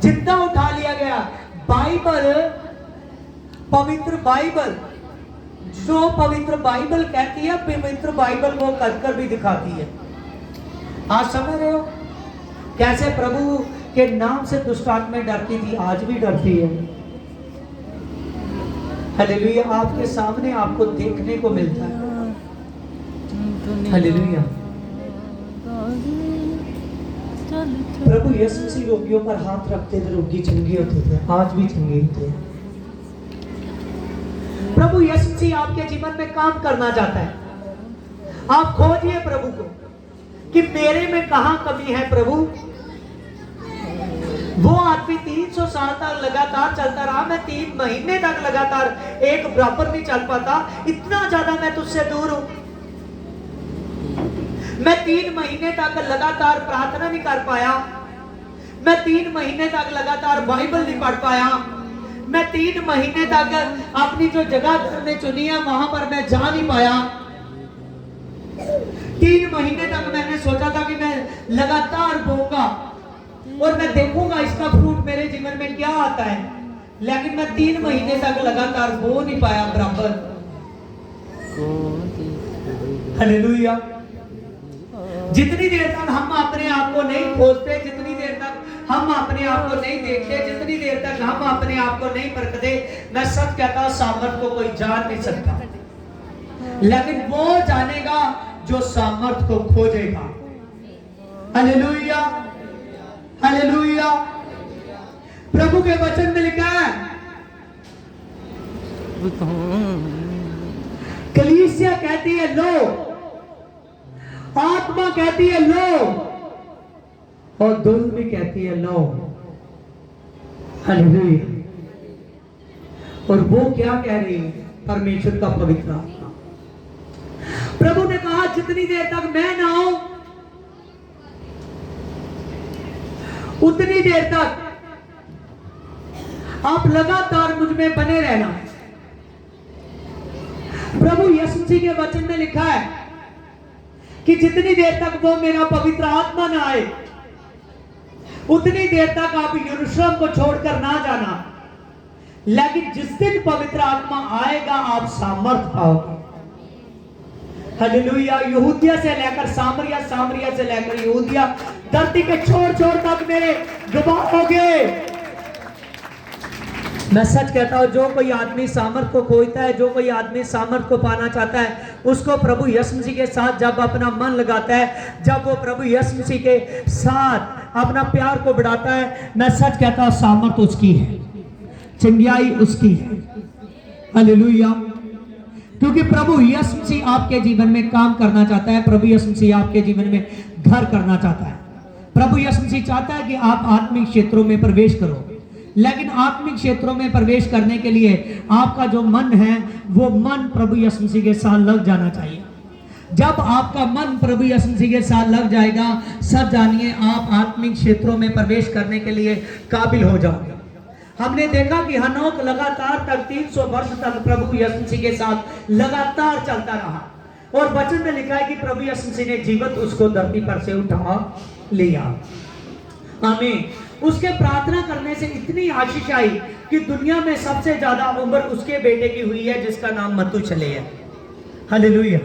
जिंदा उठा लिया गया। बाइबल, पवित्र बाइबल, जो पवित्र बाइबल कहती है, पवित्र बाइबल वो कर भी दिखाती है। आज समझ रहे हो कैसे प्रभु के नाम से दुष्ट आत्माएं डरती थी, आज भी डरती है। हालेलुया। आपके सामने आपको देखने को मिलता है। हालेलुया। प्रभु यीशु मसीह रोगियों पर हाथ रखते थे, रोगी चंगे होते थे, आज भी चंगे होते हैं। प्रभु यीशु मसीह आपके जीवन में काम करना चाहता है। आप खोजिए प्रभु को कि मेरे में कहां कमी है प्रभु। वो आदमी 300 साल तक लगातार चलता रहा, मैं 3 महीने तक लगातार एक बराबर नहीं चल पाता, इतना ज्यादा मैं तुझसे दूर हूं। मैं 3 महीने तक लगातार प्रार्थना नहीं कर पाया, मैं 3 महीने तक लगातार बाइबल नहीं पढ़ पाया, मैं 3 महीने तक अपनी जो जगह ने चुनी है वहां पर मैं जा नहीं पाया। 3 महीने तक मैंने सोचा था कि मैं लगातार बोऊंगा और मैं देखूंगा इसका फ्रूट मेरे जीवन में क्या आता है, लेकिन मैं 3 महीने तक लगातार बो नहीं पाया बराबर। हालेलुया। जितनी देर तक हम अपने आप को नहीं खोजते, जितनी देर तक हम अपने आप को नहीं देखते, जितनी देर तक हम अपने आप को नहीं परखते, मैं सच कहता हूं सामर्थ को कोई जान नहीं सकता, लेकिन वो जानेगा जो सामर्थ को खोजेगा। Hallelujah, hallelujah. प्रभु के वचन में लिखा है, कलीसिया कहती है लो, आत्मा कहती है लो, और दुल भी कहती है लो। हालेलुया। और वो क्या कह रही है? परमेश्वर का पवित्र आत्मा। प्रभु ने कहा जितनी देर तक मैं ना हूं उतनी देर तक आप लगातार मुझ में बने रहना। प्रभु यीशु मसीह के वचन में लिखा है कि जितनी देर तक वो मेरा पवित्र आत्मा ना आए उतनी देर तक आप यरूशलेम को छोड़कर ना जाना, लेकिन जिस दिन पवित्र आत्मा आएगा आप सामर्थ पाओगे। हालेलुया। यहूदिया से लेकर सामरिया, सामरिया से लेकर यहूदिया, धरती के छोर छोर तक मेरे गवाह होंगे। मैं सच कहता हूं, जो कोई आदमी सामर्थ को खोजता है, जो कोई आदमी सामर्थ को पाना चाहता है, उसको प्रभु यीशु मसीह के साथ जब अपना मन लगाता है, जब वो प्रभु यीशु मसीह के साथ अपना प्यार को बढ़ाता है, मैं सच कहता हूं सामर्थ उसकी है, चंगियाई उसकी है। हालेलुया। क्योंकि प्रभु यीशु मसीह आपके जीवन में काम करना चाहता है, प्रभु यीशु मसीह आपके जीवन में घर करना चाहता है। प्रभु यीशु मसीह चाहता है कि आप आत्मिक क्षेत्रों में प्रवेश करो, लेकिन आत्मिक क्षेत्रों में प्रवेश करने के लिए आपका जो मन है वो मन प्रभु यीशु मसीह के साथ लग जाना चाहिए। जब आपका मन प्रभु यीशु मसीह के साथ लग जाएगा, सब जानिए आप आत्मिक क्षेत्रों में प्रवेश करने के लिए काबिल हो जाओगे। हमने देखा कि हनोक लगातार तक 300 वर्ष तक प्रभु यीशु मसीह के साथ लगातार चलता रहा, और वचन में लिखा है कि प्रभु यीशु मसीह ने जीवित उसको धरती पर से उठा लिया। आमीन। उसके प्रार्थना करने से इतनी आशीष आई कि दुनिया में सबसे ज्यादा उम्र उसके बेटे की हुई है, जिसका नाम मतुशले है। हालेलुया।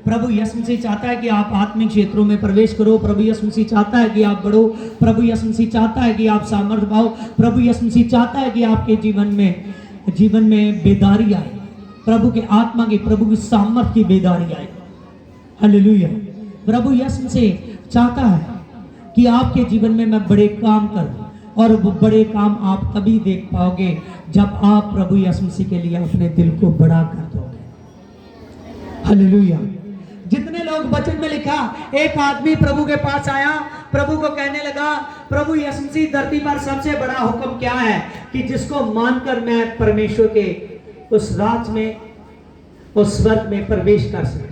प्रभु यीशु मसीह चाहता है कि आप आत्मिक क्षेत्रों में प्रवेश करो, प्रभु यीशु मसीह चाहता है कि आप बढ़ो, प्रभु यीशु मसीह चाहता है कि आप सामर्थ पाओ, प्रभु यीशु मसीह चाहता है कि आपके जीवन में बेदारी आए, प्रभु के आत्मा की, प्रभु की सामर्थ की बेदारी आए। हालेलुया। प्रभु यीशु मसीह चाहता है कि आपके जीवन में मैं बड़े काम करूं, और वो बड़े काम आप तभी देख पाओगे जब आप प्रभु यीशु मसीह के लिए अपने दिल को बड़ा कर दोगे। हालेलुया। जितने लोग वचन में लिखा, एक आदमी प्रभु के पास आया, प्रभु को कहने लगा, प्रभु यीशु मसीह धरती पर सबसे बड़ा हुक्म क्या है कि जिसको मानकर मैं परमेश्वर के उस राज में, उस स्वर्ग में प्रवेश कर सकूं।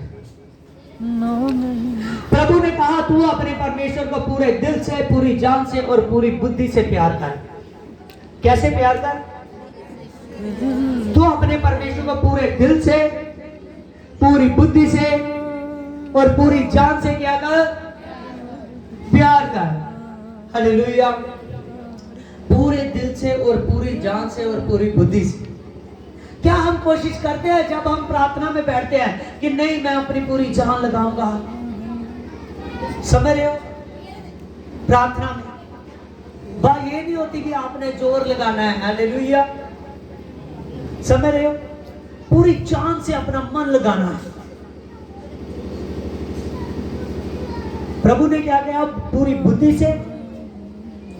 प्रभु ने कहा तू अपने परमेश्वर को पूरे दिल से, पूरी जान से और पूरी बुद्धि से प्यार कर। कैसे प्यार कर? तू अपने परमेश्वर को पूरे दिल से, पूरी बुद्धि से और पूरी जान से क्या कर? प्यार कर। हालेलुया। पूरे दिल से और पूरी जान से और पूरी बुद्धि से। क्या हम कोशिश करते हैं जब हम प्रार्थना में बैठते हैं कि नहीं मैं अपनी पूरी जान लगाऊंगा? समझ रहे हो? प्रार्थना में बात ये नहीं होती कि आपने जोर लगाना है। हालेलुया। समझ रहे हो? पूरी जान से अपना मन लगाना है। प्रभु ने क्या कहा? पूरी बुद्धि से,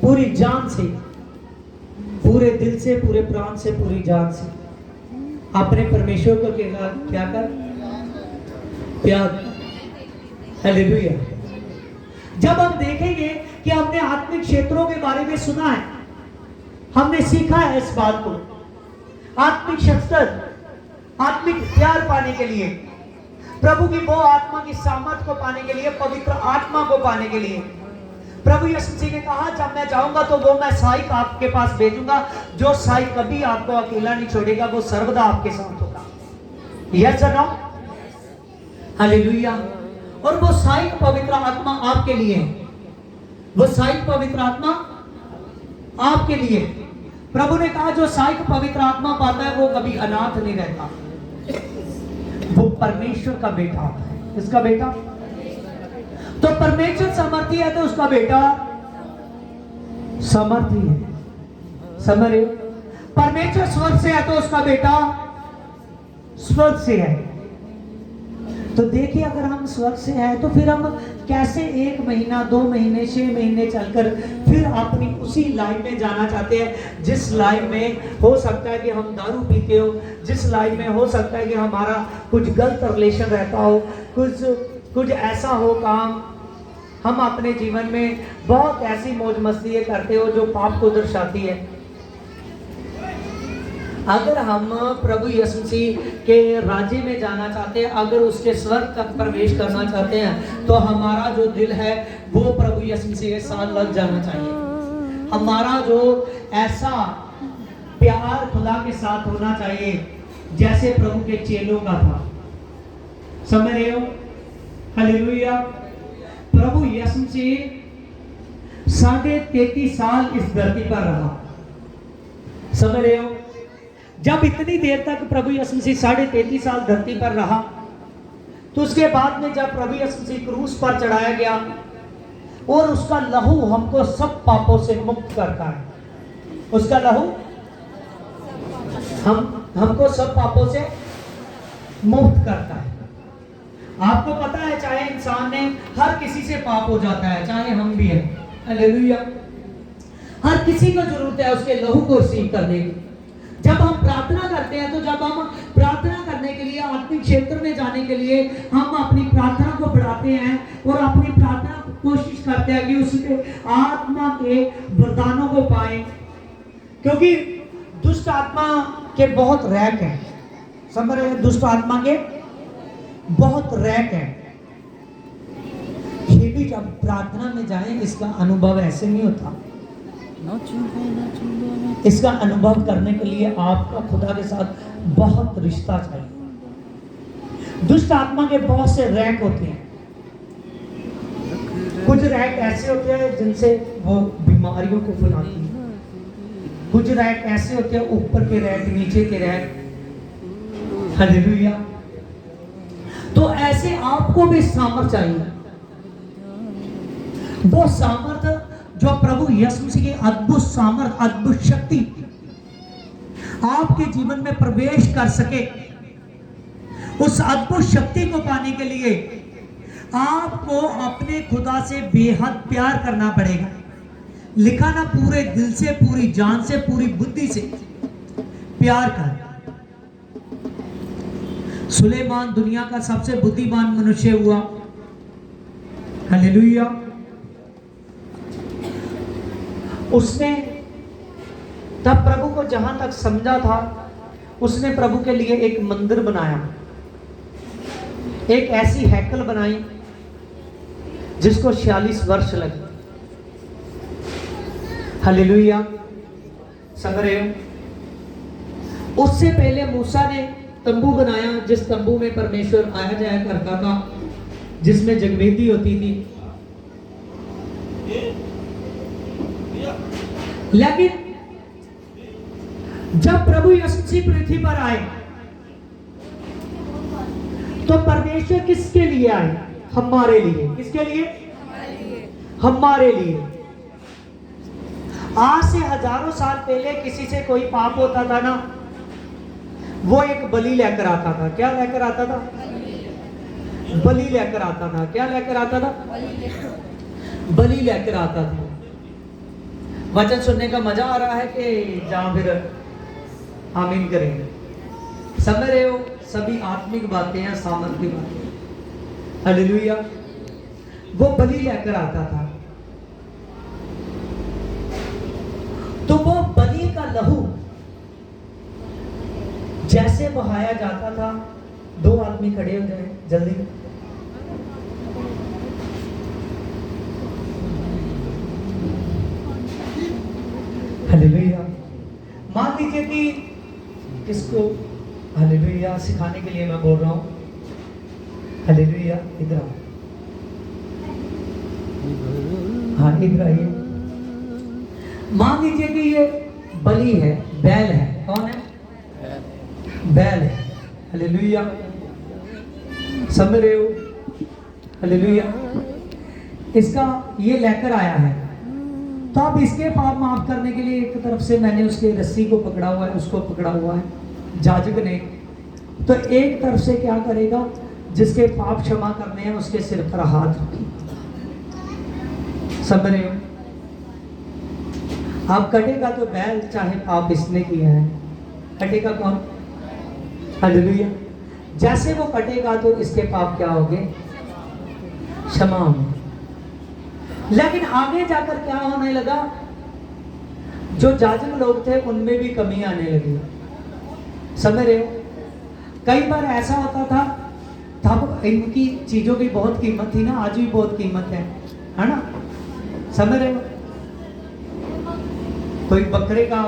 पूरी जान से, पूरे दिल से, पूरे प्राण से, पूरी जान से अपने परमेश्वर को क्या कर? प्यार। हालेलुया। जब हम देखेंगे कि हमने आत्मिक क्षेत्रों के बारे में सुना है, हमने सीखा है इस बात को, आत्मिक शस्त्र, आत्मिक प्यार पाने के लिए, प्रभु की वो आत्मा की सामर्थ को पाने के लिए, पवित्र आत्मा को पाने के लिए, प्रभु यीशु मसीह ने कहा जब मैं जाऊंगा तो वो मैं सहायक आपके पास भेजूंगा, जो सहायक कभी आपको अकेला नहीं छोड़ेगा, वो सर्वदा आपके साथ होगा। यस और नो? हालेलुया। और वो सहायक पवित्र आत्मा आपके लिए है, वो सहायक पवित्र आत्मा आपके लिए। प्रभु ने कहा जो सहायक पवित्र आत्मा पाता है वो कभी अनाथ नहीं रहता, वो परमेश्वर का बेटा होता है। किसका बेटा? तो परमेश्वर समर्थी है तो उसका बेटा समर्थी है। समझ रहे हो? परमेश्वर स्वर्ग से है तो उसका बेटा स्वर्ग से है। तो देखिए, अगर हम स्वर्ग से हैं तो फिर हम कैसे 1 महीना, 2 महीने, 6 महीने चलकर फिर अपनी उसी लाइन में जाना चाहते हैं जिस लाइन में हो सकता है कि हम दारू पीते हो, जिस लाइन में हो सकता है कि हमारा कुछ गलत रिलेशन रहता हो, कुछ ऐसा हो काम, हम अपने जीवन में बहुत ऐसी मौज मस्ती करते हो जो पाप को दर्शाती है। अगर हम प्रभु यीशु मसीह के राज्य में जाना चाहते हैं, अगर उसके स्वर्ग तक प्रवेश करना चाहते हैं, तो हमारा जो दिल है वो प्रभु यीशु मसीह के साथ लग जाना चाहिए। हमारा जो ऐसा प्यार खुदा के साथ होना चाहिए जैसे प्रभु के चेलों का था। समझ रहे हो? हालेलुया। प्रभु यीशु मसीह 33.5 साल इस धरती पर रहा। समझ रहे हो? जब इतनी देर तक प्रभु यीशु मसीह 33.5 साल धरती पर रहा, तो उसके बाद में जब प्रभु यीशु मसीह क्रूस पर चढ़ाया गया और उसका लहू हमको सब पापों से मुक्त करता है, उसका लहू हमको सब पापों से मुक्त करता है। आपको पता है, चाहे इंसान ने हर किसी से पाप हो जाता है, चाहे हम भी हैं। हालेलुया। हर किसी को जरूरत है उसके लहू को रिसीव करने की। जब हम प्रार्थना करते हैं, तो जब हम प्रार्थना करने के लिए, आत्मिक क्षेत्र में जाने के लिए हम अपनी प्रार्थना को बढ़ाते हैं और अपनी प्रार्थना कोशिश करते हैं कि उसके आत्मा के वरदानों को पाएं, क्योंकि दुष्ट आत्मा के बहुत रैक हैं। समझ रहे हैं? दुष्ट आत्मा के बहुत रैक हैं। ये भी जब प्रार्थना में जाएं, इसका अनुभव ऐसे नहीं होता। इसका अनुभव करने के लिए आपका खुदा के साथ बहुत रिश्ता चाहिए। दुष्ट आत्मा के बहुत से रैक होते हैं। कुछ रैक ऐसे होते हैं जिनसे वो बीमारियों को फैलाती है, कुछ रैक ऐसे होते हैं, ऊपर के रैक, नीचे के रैक। हालेलुया। तो ऐसे आपको भी सामर्थ चाहिए, वो सामर्थ जो प्रभु यीशु मसीह की अद्भुत सामर्थ, अद्भुत शक्ति आपके जीवन में प्रवेश कर सके। उस अद्भुत शक्ति को पाने के लिए आपको अपने खुदा से बेहद प्यार करना पड़ेगा। लिखा ना, पूरे दिल से, पूरी जान से, पूरी बुद्धि से प्यार कर। सुलेमान दुनिया का सबसे बुद्धिमान मनुष्य हुआ। हालेलुया। उसने तब प्रभु को जहां तक समझा था, उसने प्रभु के लिए एक मंदिर बनाया, एक ऐसी हैकल बनाई जिसको 46 वर्ष लगे। हालेलुया। समझ रहे हो? उससे पहले मूसा ने तंबू बनाया, जिस तंबू में परमेश्वर आया जाया करता था, जिसमें जगवेदी होती थी। लेकिन जब प्रभु यीशु मसीह पृथ्वी पर आए, तो परमेश्वर किसके लिए आए? हमारे लिए। किसके लिए? हमारे लिए। आज से हजारों साल पहले किसी से कोई पाप होता था ना, वो एक बलि लेकर आता था। क्या लेकर आता था? बलि लेकर आता था। क्या लेकर आता था? बलि लेकर आता था। वचन सुनने का मजा आ रहा है कि जहां फिर आमीन करेंगे? समझ रहे हो? सभी आत्मिक बातें हैं, सामर्थ की बातें। हालेलुया। वो बलि लेकर आता था, तो वो बलि का लहू जैसे बहाया जाता था। 2 आदमी खड़े हो जाए जल्दी। हालेलुया। मान लीजिए कि किसको हालेलुया सिखाने के लिए मैं बोल रहा हूं। हालेलुया। इधर आओ। हाँ, इधर आइए। मान लीजिए कि ये बलि है, बैल है। कौन है? बैल है। हालेलुया। समझ रहे हो? हालेलुया। इसका ये लेकर आया है, तो अब इसके पाप माफ करने के लिए एक तरफ से मैंने उसके रस्सी को पकड़ा हुआ है, उसको पकड़ा हुआ है जाजक ने, तो एक तरफ से क्या करेगा, जिसके पाप क्षमा करने हैं उसके सिर पर हाथ रखें। समझ रहे हो? आप कटेगा तो बैल, चाहे पाप इसने किया है, कटेगा कौन? हालेलुया। जैसे वो कटेगा तो इसके पाप क्या होंगे? क्षमा होंगे। लेकिन आगे जाकर क्या होने लगा, जो जाजक लोग थे उनमें भी कमी आने लगी। समझ रहे हो? कई बार ऐसा होता था, तब इनकी चीजों की बहुत कीमत थी ना, आज भी बहुत कीमत है ना? समझ रहे हो? कोई बकरे का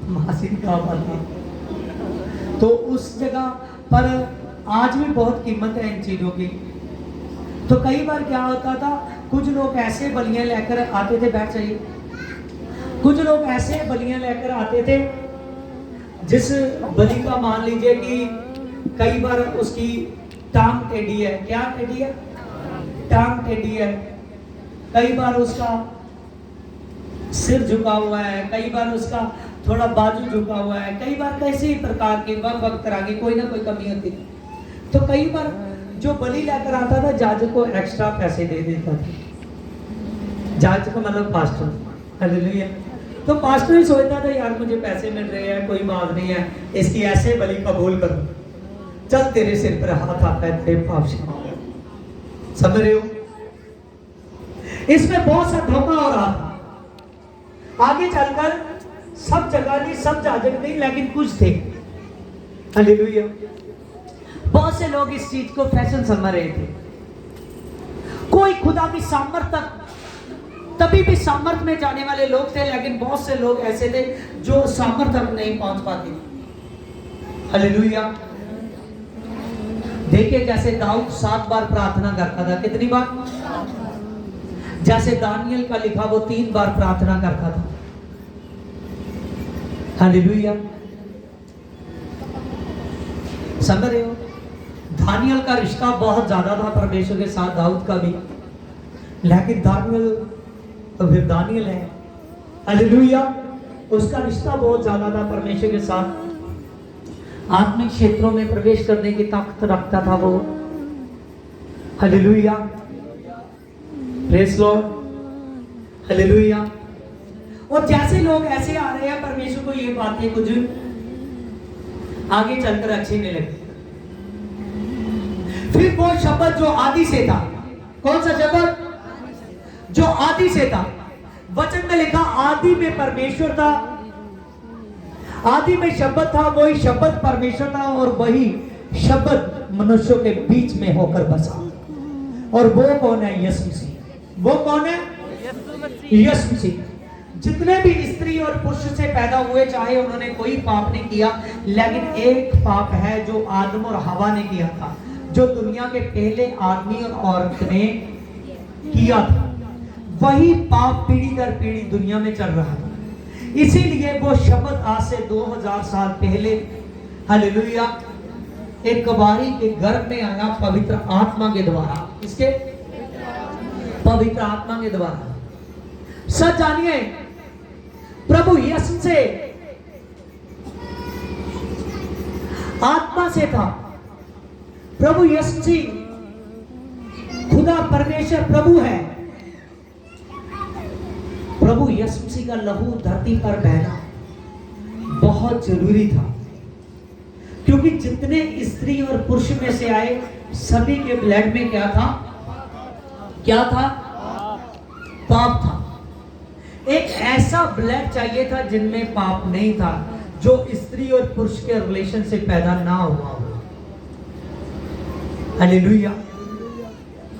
मासिक का था, तो उस जगह पर आज भी बहुत कीमत है इन चीजों की। तो कई बार क्या होता था, कुछ लोग ऐसे बलियां लेकर आते थे, बैठ जाइए, कुछ लोग ऐसे बलियां लेकर आते थे जिस बलि का मान लीजिए कि कई बार उसकी टांग टेढ़ी है। क्या टेढ़ी है? टांग टेढ़ी है। कई बार उसका सिर झुका हुआ है, कई बार उसका थोड़ा बाजू झुका हुआ है, कई बार कैसे प्रकार के वक्त तरह की कोई ना कोई कमी होती। तो कई बार जो बलि लेकर आता था जाजक को एक्स्ट्रा पैसे दे देता था। जाजक का मतलब पास्टर। हालेलुया। तो पास्टर ही सोचता था यार मुझे पैसे मिल रहे हैं, कोई बात नहीं है, इसकी ऐसे बलि कबूल करो, चल तेरे सिर पर हाथ आता है, तेरे पाप क्षमा हो। समझ रहे हो? इसमें बहुत सा धोखा हो रहा था। आगे चलकर सब जगह नहीं, सब जाजक नहीं, लेकिन कुछ थे। हालेलुया। बहुत से लोग इस चीज को फैशन समझ रहे थे। कोई खुदा की सामर्थ तक, तभी भी सामर्थ में जाने वाले लोग थे, लेकिन बहुत से लोग ऐसे थे जो सामर्थ तक नहीं पहुंच पाते। हालेलुया। देखिए जैसे दाऊद 7 बार प्रार्थना करता था। कितनी बार? जैसे दानियल का लिखा वो 3 बार प्रार्थना करता था। हालेलुया। समझ रहे हो? दानियल का रिश्ता बहुत ज्यादा था परमेश्वर के साथ, दाऊद का भी, लेकिन दानियल तो फिर दानियल है। हालेलुया। उसका रिश्ता बहुत ज्यादा था परमेश्वर के साथ, आत्मिक क्षेत्रों में प्रवेश करने की ताकत रखता था वो। हालेलुया। Praise Lord. हालेलुया। और जैसे लोग ऐसे आ रहे हैं, परमेश्वर को ये बातें कुछ आगे चलकर अच्छी नहीं लगती। फिर वो शब्द जो आदि से था, कौन सा शब्द? जो आदि से था। वचन में लिखा आदि में परमेश्वर था, आदि में शब्द था, वही शब्द परमेश्वर था, और वही शब्द मनुष्यों के बीच में होकर बसा। और वो कौन है? यीशु मसीह। वो कौन है? यीशु मसीह। जितने भी स्त्री और पुरुष से पैदा हुए, चाहे उन्होंने कोई पाप नहीं किया, लेकिन एक पाप है जो आदम और हवा ने किया था, जो दुनिया के पहले आदमी और औरत ने किया था। वही पाप पीढ़ी दर पीढ़ी दुनिया में चल रहा था। इसीलिए वो शब्द आज से 2000 साल पहले, हालेलुया, एक कुंवारी के गर्भ में आया पवित्र आत्मा के द्वारा। इसके पवित्र आत्मा के द्वारा। सच जानिए, प्रभु यीशु से आत्मा से था। प्रभु यीशु जी खुदा परमेश्वर प्रभु है। प्रभु यीशु मसीह का लहू धरती पर बहना बहुत जरूरी था, क्योंकि जितने स्त्री और पुरुष में से आए सभी के ब्लड में क्या था? क्या था? पाप था। एक ऐसा ब्लड चाहिए था जिनमें पाप नहीं था, जो स्त्री और पुरुष के रिलेशन से पैदा ना हुआ हो। हालेलुया।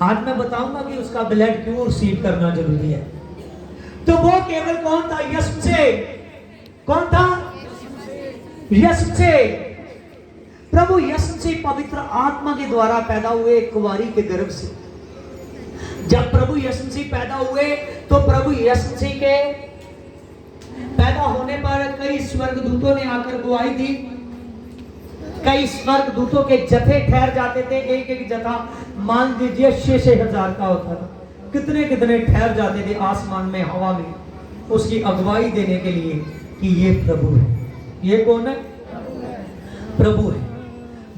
आज मैं बताऊंगा कि उसका ब्लड क्यों रिसीव करना जरूरी है। तो वो केवल कौन था? यीशु से। कौन था? यीशु से। प्रभु यीशु से पवित्र आत्मा के द्वारा पैदा हुए एक कुंवारी के गर्भ से। जब प्रभु यीशु मसीह पैदा हुए तो प्रभु यीशु मसीह के पैदा होने पर कई स्वर्गदूतों ने आकर गवाही दी, कई स्वर्ग दूतों के जत्थे ठहर जाते थे, एक एक जत्था मान लीजिए 6-6 हजार का होता था। कितने कितने ठहर जाते थे आसमान में, हवा में, उसकी अगुवाई देने के लिए कि ये प्रभु है। ये कौन है? प्रभु है।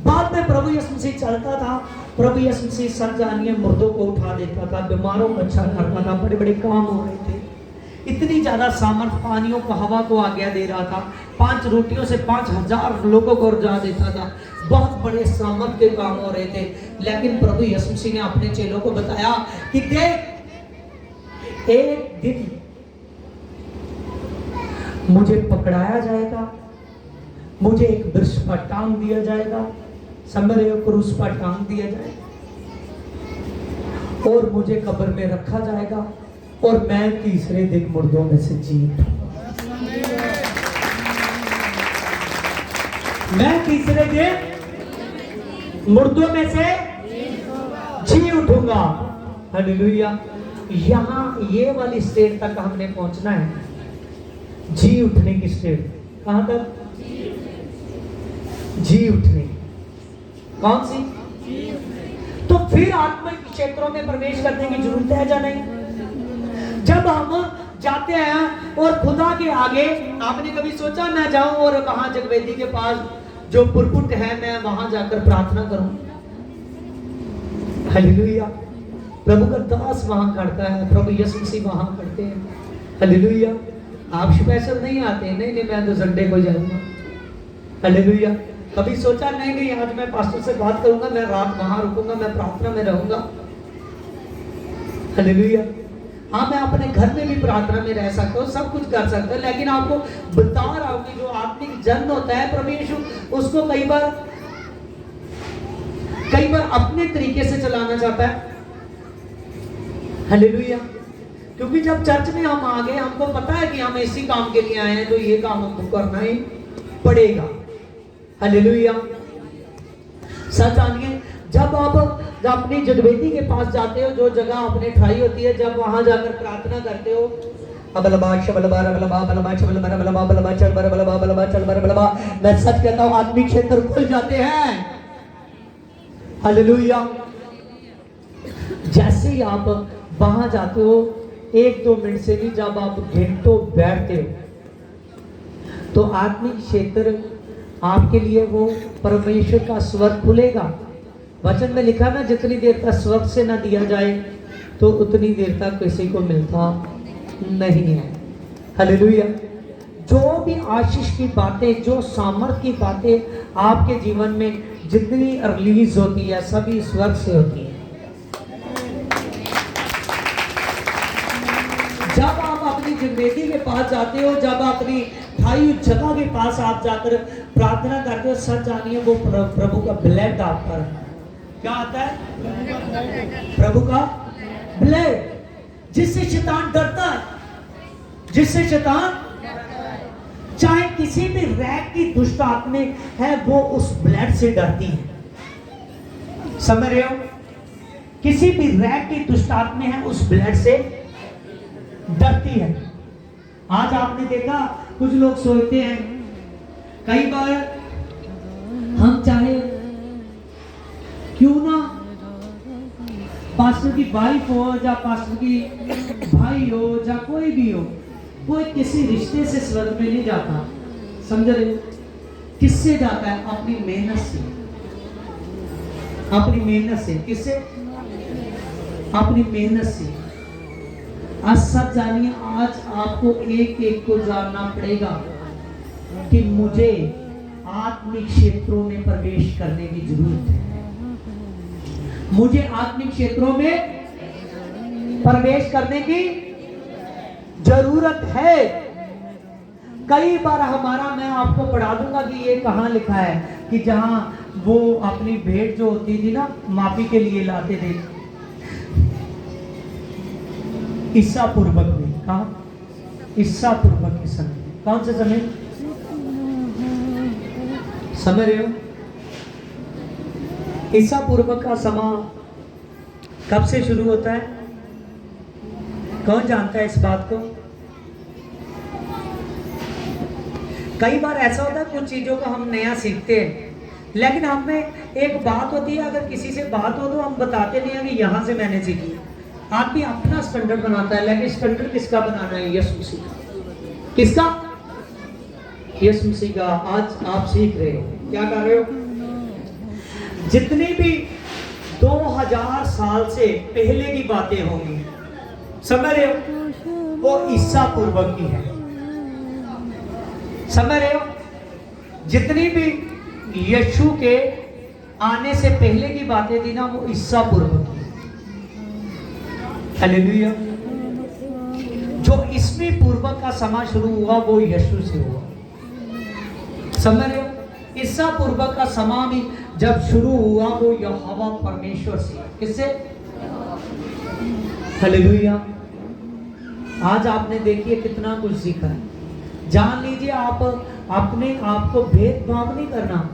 बाद में प्रभु यीशु मसीह चलता था, प्रभु यीशु मसीह सच जानिए मुर्दों को उठा देता था, बीमारों को अच्छा करता था, बड़े बड़े काम हो रहे थे। इतनी ज्यादा सामर्थ पानियों को, हवा को आज्ञा दे रहा था। 5 रोटियों से 5000 लोगों को रुझा देता था। बहुत बड़े सामर्थ के काम हो रहे थे। लेकिन प्रभु यीशु मसीह ने अपने चेलों को बताया कि देख, एक दिन मुझे पकड़ाया जाएगा, मुझे एक वृक्ष पर टांग दिया जाएगा, समरे क्रूस पर टांग दिया जाएगा, और मुझे कब्र में रखा जाएगा, और मैं तीसरे दिन मुर्दों में से जी उठूंगा। मैं तीसरे दिन मुर्दों में से जी उठूंगा। हालेलुया। यहाँ ये वाली स्टेट तक हमने पहुंचना है, जी उठने की स्टेट। कहां तक? जी उठने। कौन सी? तो फिर आत्मिक क्षेत्रों में प्रवेश करने की जरूरत है या नहीं? जब हम जाते हैं और खुदा के आगे, आपने कभी सोचा मैं जाऊं और वहां जगवेदी के पास जो पुरपुट है मैं वहां जाकर प्रार्थना करूं? हालेलुया। प्रभु का दास वहां करता है, प्रभु यीशु मसीह वहां करते हैं। हालेलुया। आप स्पेशल नहीं आते? नहीं, मैं तो संडे को जाऊंगा। हालेलुया। कभी सोचा नहीं आज मैं पास्टर से बात करूंगा, मैं रात वहां रुकूंगा, मैं प्रार्थना में रहूंगा। हालेलुया। हाँ, मैं अपने घर में भी प्रार्थना में रह सकता हूँ, सब कुछ कर सकता हूँ, लेकिन आपको बता रहा हूँ कि जो आत्मिक जन्म होता है प्रभु यीशु उसको कई बार अपने तरीके से चलाना चाहता है। हालेलुया। क्योंकि जब चर्च में हम आ गए, हमको पता है कि हम इसी काम के लिए आए हैं, तो ये काम हमको करना ही पड़ेगा। हालेलुया। सच जानिए, जब आप अपनी जगवेदी के पास जाते हो, जो जगह आपने ठाई होती है, जब वहां जाकर प्रार्थना करते हो, मैं सच कहता हूं आत्मिक क्षेत्र खुल जाते हैं। हालेलुया। जैसे ही आप वहां जाते हो, 1-2 मिनट से भी जब आप घंटों बैठते हो, तो आत्मिक क्षेत्र आपके लिए वो परमेश्वर का स्वर्ग खुलेगा। वचन में लिखा ना, जितनी देर तक स्वर्ग से ना दिया जाए तो उतनी देर तक किसी को मिलता नहीं है। हालेलुया। जो भी आशीष की बातें, जो सामर्थ की बातें आपके जीवन में जितनी रिलीज होती है, सभी स्वर्ग से होती है। जब आप अपनी जगवेदी के पास जाते हो, जब अपनी ठाई जगह के पास आप जाकर प्रार्थना करते हो, सच जानिए वो प्रभु का ब्लड आप पर क्या आता है? प्रभु का ब्लड, जिससे शैतान डरता है, जिससे शैतान चाहे किसी भी रैग की दुष्ट आत्में है, वो उस ब्लड से डरती है। समझ रहे हो? किसी भी रैग की दुष्ट आत्में है, उस ब्लड से डरती है। आज आपने देखा कुछ लोग सोचते हैं, कई बार हम चाहे क्यों ना पास्टर की वाइफ हो या पास्टर की भाई हो या कोई भी हो, कोई किसी रिश्ते से स्वर्ग में नहीं जाता। समझ रहे हो? किससे जाता है? अपनी मेहनत से। अपनी मेहनत से। किससे? अपनी मेहनत से। आज सब जानिए, आज आपको एक एक को जानना पड़ेगा कि मुझे आत्मिक क्षेत्रों में प्रवेश करने की जरूरत है। मुझे आत्मिक क्षेत्रों में प्रवेश करने की जरूरत है। कई बार हमारा, मैं आपको पढ़ा दूंगा कि ये कहाँ लिखा है, कि जहां वो अपनी भेंट जो होती थी ना, माफी के लिए लाते थे, ईसा पूर्वक में। कहा? ईसा पूर्वक के समय। कौन से समय? समझ रहे हो? ईसा पूर्वक का समय कब से शुरू होता है? कौन जानता है इस बात को? कई बार ऐसा होता है, कुछ चीजों को हम नया सीखते हैं, लेकिन हमें एक बात होती है, अगर किसी से बात हो तो हम बताते नहीं है कि यहाँ से मैंने सीखी। आदमी अपना स्टैंडर्ड बनाता है, लेकिन स्टैंडर्ड किसका बनाना है? यीशु मसीह का। किसका? यीशु मसीह का। आज आप सीख रहे हो, क्या कर रहे हो? जितनी भी 2000 साल से पहले की बातें होंगी, समझ रहे हो, वो ईसा पूर्वक की है। समझ रहे हो? जितनी भी यीशु के आने से पहले की बातें थी ना, वो ईसा पूर्वक की। हालेलुया। जो ईस्वी पूर्वक का समय शुरू हुआ वो यीशु से हुआ। समझ रहे हो? ईसा पूर्वक का समय भी जब शुरू हुआ वो यहोवा परमेश्वर से। किससे? हालेलुया। आज आपने देखिए कितना कुछ सीखा है। जान लीजिए, आप अपने आप को भेदभाव नहीं करना।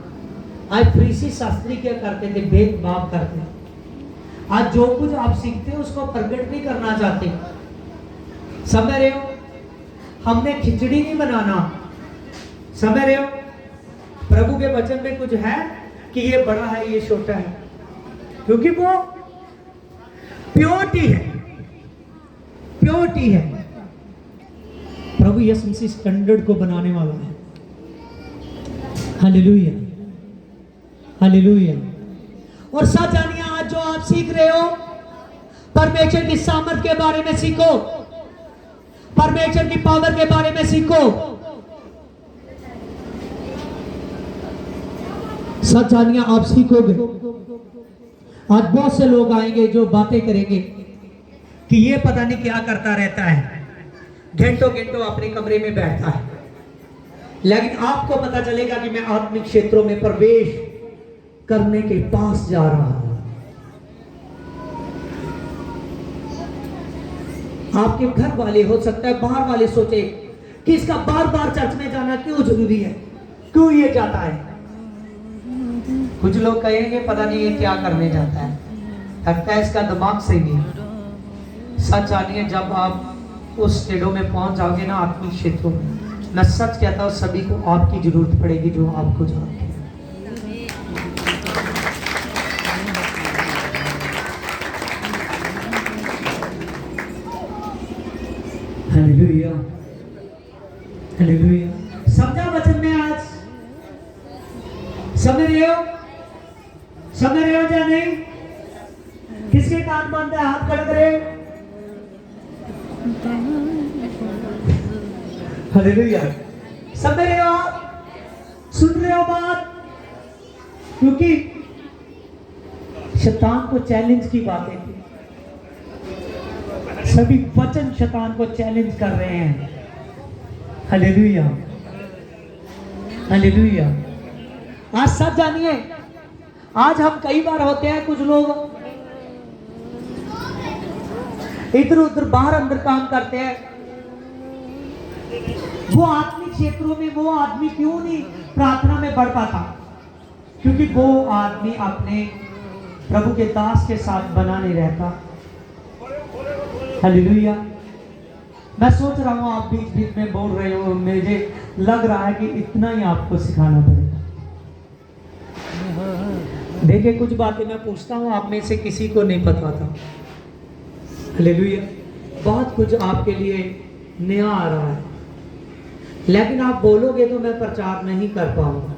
आज फरीसी शास्त्री क्या करते थे? भेदभाव करते। आज जो कुछ आप सीखते हो उसको प्रकट नहीं करना चाहते। समझ रहे हो? हमने खिचड़ी नहीं बनाना। समझ रहे हो? प्रभु के वचन में कुछ है कि ये बड़ा है, ये छोटा है, क्योंकि वो प्योरिटी है। प्योरिटी है। प्रभु यीशु मसीह स्टैंडर्ड को बनाने वाला है। Hallelujah, hallelujah. और सच जानिए, आज जो आप सीख रहे हो, परमेश्वर की सामर्थ के बारे में सीखो, परमेश्वर की पावर के बारे में सीखो। सच जानिए, आप सीखोगे। आज बहुत से लोग आएंगे जो बातें करेंगे कि ये पता नहीं क्या करता रहता है, घंटों घंटों अपने कमरे में बैठता है, लेकिन आपको पता चलेगा कि मैं आत्मिक क्षेत्रों में प्रवेश करने के पास जा रहा हूं। आपके घर वाले, हो सकता है बाहर वाले, सोचे कि इसका बार बार चर्च में जाना क्यों जरूरी है, क्यों ये जाता है। कुछ लोग कहेंगे पता नहीं ये क्या करने जाता है, लगता है इसका दिमाग सही नहीं। सच जानिए, जब आप उस स्टेडो में पहुंच जाओगे ना, आत्मिक क्षेत्रों में, मैं सच कहता हूं सभी को आपकी जरूरत पड़ेगी जो आपको जानते हैं। Hallelujah, hallelujah. समझा वचन में आज? समझ रहे हो? समझ रहे हो या नहीं? किसके कान बंद है? हाथ खड़े करें। हालेलुया। समझ रहे हो आप? सुन रहे हो बात? क्योंकि शैतान को चैलेंज की बातें थी। सभी वचन शैतान को चैलेंज कर रहे हैं। Hallelujah, hallelujah. आज सब जानिए, आज हम कई बार होते हैं, कुछ लोग इधर उधर बाहर अंदर काम करते हैं। वो आत्मिक क्षेत्रों में वो आदमी क्यों नहीं प्रार्थना में बढ़ पाता? क्योंकि वो आदमी अपने प्रभु के दास के साथ बना नहीं रहता। हालेलुया। मैं सोच रहा हूं आप बीच बीच में बोल रहे हो, मुझे लग रहा है कि इतना ही आपको सिखाना पड़ेगा। देखिए, कुछ बातें मैं पूछता हूं, आप में से किसी को नहीं पता था। हालेलुया। बहुत कुछ आपके लिए नया आ रहा है, लेकिन आप बोलोगे तो मैं प्रचार नहीं कर पाऊंगा।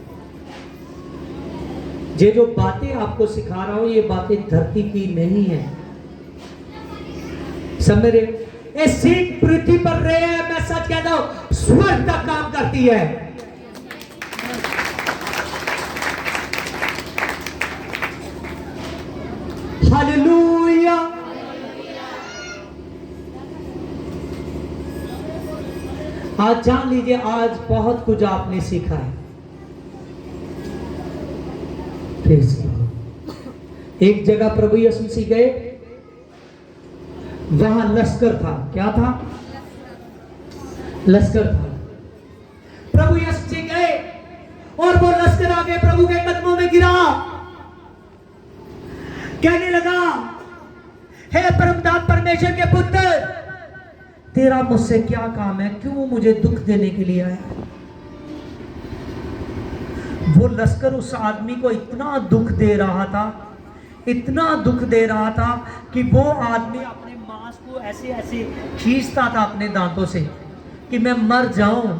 ये जो बातें आपको सिखा रहा हूं, ये बातें धरती की नहीं है। समझ रहे? ये सीख पृथ्वी पर रहे हैं, मैं सच कहता हूं, स्वर्ग का काम करती है। हालेलुया। आज जान लीजिए, आज बहुत कुछ आपने सीखा है। एक जगह प्रभु यीशु मसीह गए, वहां लश्कर था। क्या था? लश्कर था। प्रभु यीशु मसीह गए और वो लश्कर आके प्रभु के कदमों में गिरा, कहने लगा, हे परमपिता परमेश्वर के पुत्र, तेरा मुझसे क्या काम है? क्यों मुझे दुख देने के लिए आया? वो लश्कर उस आदमी को इतना दुख दे रहा था, इतना दुख दे रहा था कि वो आदमी अपने मांस को ऐसे ऐसे खींचता था अपने दांतों से कि मैं मर जाऊं,